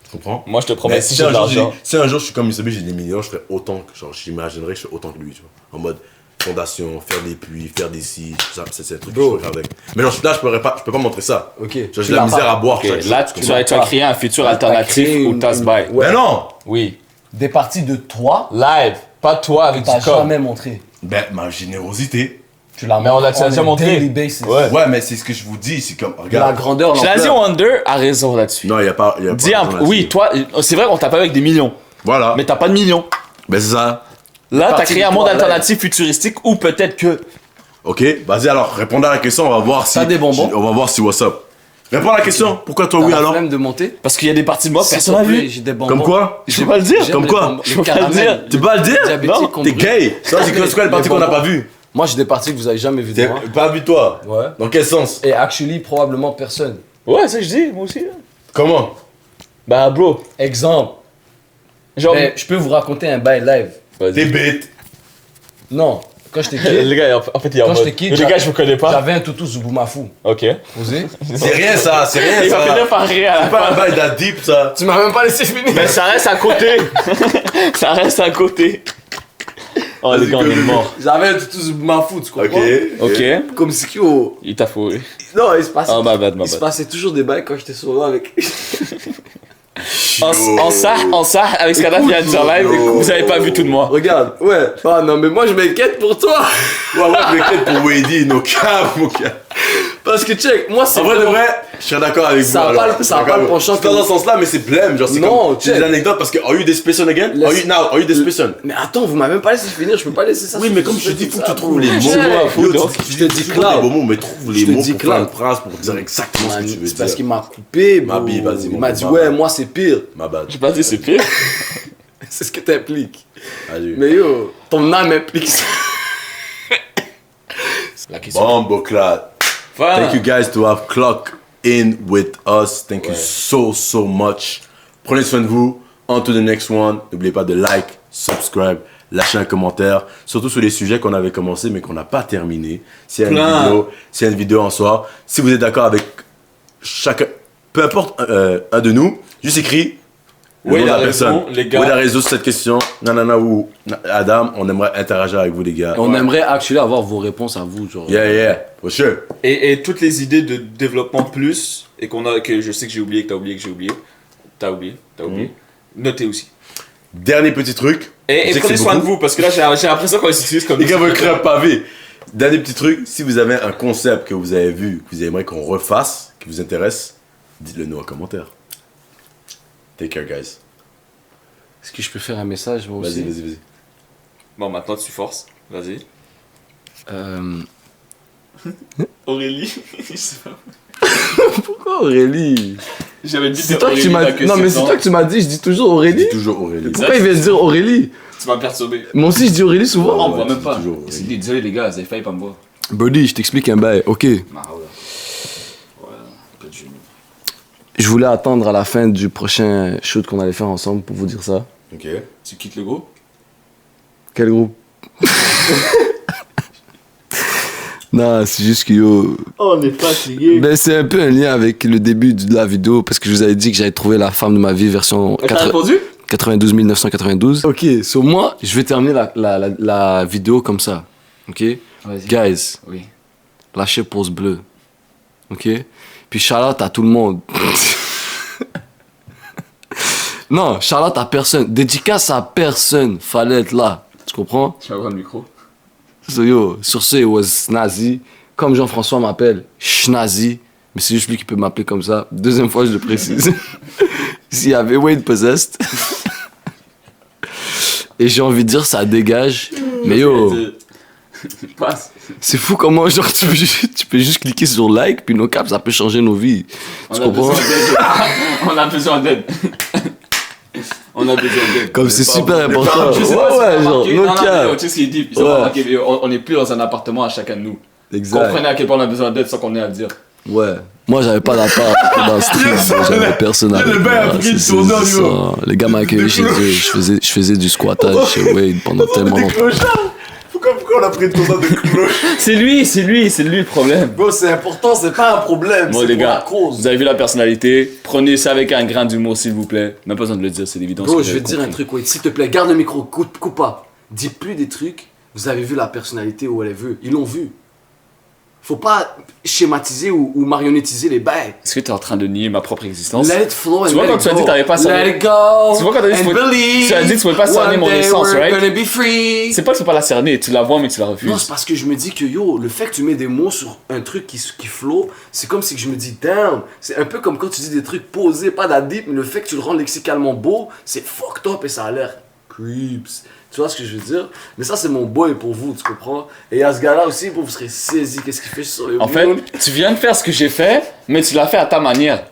Tu comprends? Moi, je te promets, Mais si j'ai de l'argent. si un jour je suis comme Misobi, j'ai des millions, je ferais autant que, genre, j'imaginerais que je fais autant que lui, tu vois. En mode fondation, faire des puits, faire des scies, ça, c'est un truc que je peux faire avec. Mais genre, là, je peux pas montrer ça. Ok. Genre, j'ai de la misère à boire. Ok, chaque là, jour, tu vas créer un futur alternatif créé où une- t'as ce bail. Ouais. Mais non! Oui. Des parties de toi, Live, pas toi avec t'as du corps. jamais montré. Ben, ma générosité. Tu l'as Mais on l'a déjà montré. daily basis. Ouais. Ouais, mais c'est ce que je vous dis, c'est comme, La regarde. grandeur, Shazzy l'ampleur. Wonder a raison là-dessus. Non, il y a pas. Dis oui, toi, c'est vrai qu'on t'a pas avec des millions, Voilà. mais t'as pas de millions. Ben, c'est ça. Là, t'as partie créé de un monde toi, là. alternatif futuristique ou peut-être que. Ok, vas-y alors, répondez à la question, on va voir si. T'as des bonbons? On va voir si what's up. Réponds à la question, pourquoi toi oui alors? Même de monter. Parce qu'il y a des parties de moi que S'il personne te n'a plaît, vu. j'ai des bonbons. Comme quoi? Je peux pas le dire. J'aime Comme les quoi? bonbons, Je les peux pas le caramels, dire. Tu peux pas le dire? diabétique Non, qu'on T'es brûle. gay. Ça, c'est quoi les parties qu'on n'a pas vues? Moi, j'ai des parties que vous avez jamais vues de T'es moi. pas vu toi? Ouais. Dans quel sens? Et actually, probablement personne. Ouais, ça je dis, moi aussi. Comment? Bah, bro. Exemple. Genre. Mais je peux vous raconter un bail live. T'es bête. Non. Quand j'étais kid, Les gars, en fait, il y a Quand en j'étais mode. kid, Les gars, je me connais pas. j'avais un toutou Zubumafu. Ok. Posé. C'est rien ça, c'est rien Il va ça. finir par rire à la C'est pas fin. un bail d'adip ça. Tu m'as même pas laissé finir. Mais ça reste à côté. Ça reste à côté. Oh, les gars, on est morts. J'avais un toutou Zubumafu, tu comprends? Ok. Comme si que. Il t'a fourré. Non, il se passait. Oh, my bad, my Il se bad. passait toujours des bails quand j'étais solo avec. En ça, avec ce qu'Adam vient de dire live, vous avez pas vu tout de moi. Regarde, ouais. Ah non, mais moi je m'inquiète pour toi. Ouais, je m'inquiète pour Wady, nos câbles, mon gars. Parce que check, moi c'est. En vrai de vrai, je suis d'accord avec Ça vous. a pas alors. le- ça a D'accord. pas le penchant C'est pas que- dans ce sens-là, mais c'est blême. Genre, c'est Non, comme. J'ai check. des anecdotes parce que. Are you this person again? Laisse- Are you this person? Mais attends, vous m'avez même pas laissé finir, je peux pas laisser ça. Oui, mais comme je te dis, il faut que tu trouves les mots. Ouais, Yo, je te dis toujours cloud. les bons mots, mais trouve les Je te mots dis pour faire cloud. une phrase pour dire exactement ce que tu veux C'est parce dire. qu'il m'a coupé, bro. Mabi, vas-y, Il mon m'a dit, combat. ouais, moi c'est pire. Ma bad. J'ai pas dit c'est pire. C'est ce que t'impliques. Vas-y. Mais yo, ton âme implique ça. La question. Bombo Cloud. Voilà. Thank you guys to have clock in with us. Thank you so much. Prenez soin de vous. On to the next one. N'oubliez pas de like, subscribe, lâcher un commentaire. Surtout sur les sujets qu'on avait commencé mais qu'on n'a pas terminé. S'il y a une vidéo en soi. Si vous êtes d'accord avec chacun, peu importe un de nous, juste écrit. Oui, nom de il a la personne. raison, les gars. Oui, il a raison sur cette question. Nanana ou Adam, on aimerait interagir avec vous les gars. On aimerait actually avoir vos réponses à vous, genre. Yeah, for sure. Et toutes les idées de développement plus, et que je sais que j'ai oublié, que t'as oublié, que j'ai oublié. T'as oublié. Notez aussi. Dernier petit truc. Et Je sais que prenez c'est soin de beaucoup. vous, parce que là j'ai l'impression qu'on s'utilise comme Les gars veulent créer un pavé. Dernier petit truc, si vous avez un concept que vous avez vu, que vous aimeriez qu'on refasse, qui vous intéresse, dites-le nous en commentaire. Take care, guys. Est-ce que je peux faire un message, moi aussi? Vas-y. Bon, maintenant tu forces. Vas-y. Aurélie. Je sais pas. Pourquoi Aurélie? J'avais dit C'est toi que tu m'as dit. Non, mais c'est toi que tu m'as dit, je dis toujours Aurélie. Dis toujours Aurélie. Pourquoi il vient de dire Aurélie? Tu m'as perturbé. Moi aussi, je dis Aurélie souvent. On me voit tu même dis pas. toujours Aurélie. Désolé les gars, vous avez failli pas me voir. Birdie, je t'explique un bail. Ok. Ah ouais. Ouais, un peu de genou. Je voulais attendre à la fin du prochain shoot qu'on allait faire ensemble pour vous dire ça. Ok. Tu quittes le groupe? Quel groupe? Non, c'est juste que yo. On est fatigué. Ben, c'est un peu un lien avec le début de la vidéo parce que je vous avais dit que j'allais trouver la femme de ma vie version T'as répondu? 92 992. Ok, sur moi, je vais terminer la vidéo comme ça. Ok? Vas-y. Guys, Oui. lâchez pouce bleu. Ok? Puis shout-out à tout le monde. Non, shout-out à personne. Dédicace à personne. Fallait être là. Tu comprends? Tu vas voir le micro? So yo, sur ce, it was Nazi. Comme Jean-François m'appelle, Schnazi. Mais c'est juste lui qui peut m'appeler comme ça. Deuxième fois, je le précise. S'il y avait Wade Possessed. Et j'ai envie de dire, ça dégage. Mais yo, Passe. c'est fou comment genre tu peux juste cliquer sur like, puis nos caps, ça peut changer nos vies. Tu comprends? On a besoin d'aide. On a besoin d'aide. Comme c'est super important. Je sais pas si Ouais, t'as genre, remarqué. nos Non, non, caps. tu sais ce qu'il dit. Ils ont Ouais. pas remarqué, mais on n'est plus dans un appartement à chacun de nous. Exact. Comprenez à quel point on a besoin d'aide sans qu'on ait à le dire. Ouais. Moi, j'avais pas d'appart dans le street. J'avais personne avec le bain moi. a pris le C'est tournant, ça. yo. Les gars m'ont accueilli chez eux. Je faisais du squattage chez Wade pendant tellement longtemps. Pourquoi on a pris une tournade de cloche? C'est lui le problème. Bro, c'est important, c'est pas un problème, Bon c'est les pour la gars, cause. vous avez vu la personnalité, prenez ça avec un grain d'humour s'il vous plaît. Même pas besoin de le dire, c'est évident. Bro, je vais te dire un truc, s'il te plaît, garde le micro, coupe pas. Dis plus des trucs, vous avez vu la personnalité où elle veut, ils l'ont vu. Faut pas schématiser ou marionnettiser les bails. Est-ce que tu es en train de nier ma propre existence? Let it flow and Tu vois let quand it tu as dit go. que t'avais pas cerné- Let it go. Tu vois quand t'as dit que and tu pouvais- believe tu as dit que tu pouvais pas cerner one mon day essence, we're right? gonna be free. C'est pas que tu peux pas la cerner, tu la vois mais tu la refuses. Non, c'est parce que je me dis que yo, le fait que tu mets des mots sur un truc qui flow, c'est comme si que je me dis damn. C'est un peu comme quand tu dis des trucs posés, pas d'adip, mais le fait que tu le rends lexicalement beau, c'est fucked up et ça a l'air creeps. Tu vois ce que je veux dire? Mais ça, c'est mon boy pour vous, tu comprends? Et à ce gars-là aussi, vous serez saisi. Qu'est-ce qu'il fait sur le En fait, monde? tu viens de faire ce que j'ai fait, mais tu l'as fait à ta manière.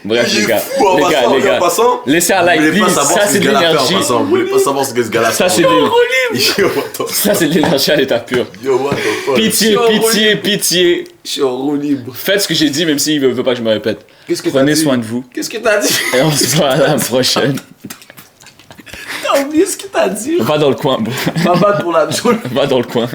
Bref, Il les est gars, fou en les gars, passant, les gars. en passant. Laissez un like, Vous voulez pas please. savoir Ça, ce c'est que de ce gars-là fait en l'énergie. passant. Vous voulez pas savoir ce que ce gars-là fait. Ça, c'est de Yo, what the fuck? ça, c'est de l'énergie à l'état pur. Yo, what the fuck? Pitié, Yo, pitié, pitié. Je suis en roue libre. Faites ce que j'ai dit, même s'il veut pas que je me répète. Qu'est-ce que t'as Prenez dit? soin de vous. Qu'est-ce que t'as dit? Et on se voit à la prochaine. T'as oublié ce que t'as dit? Va dans le coin, bro. Va battre pour la journée. Va dans le coin.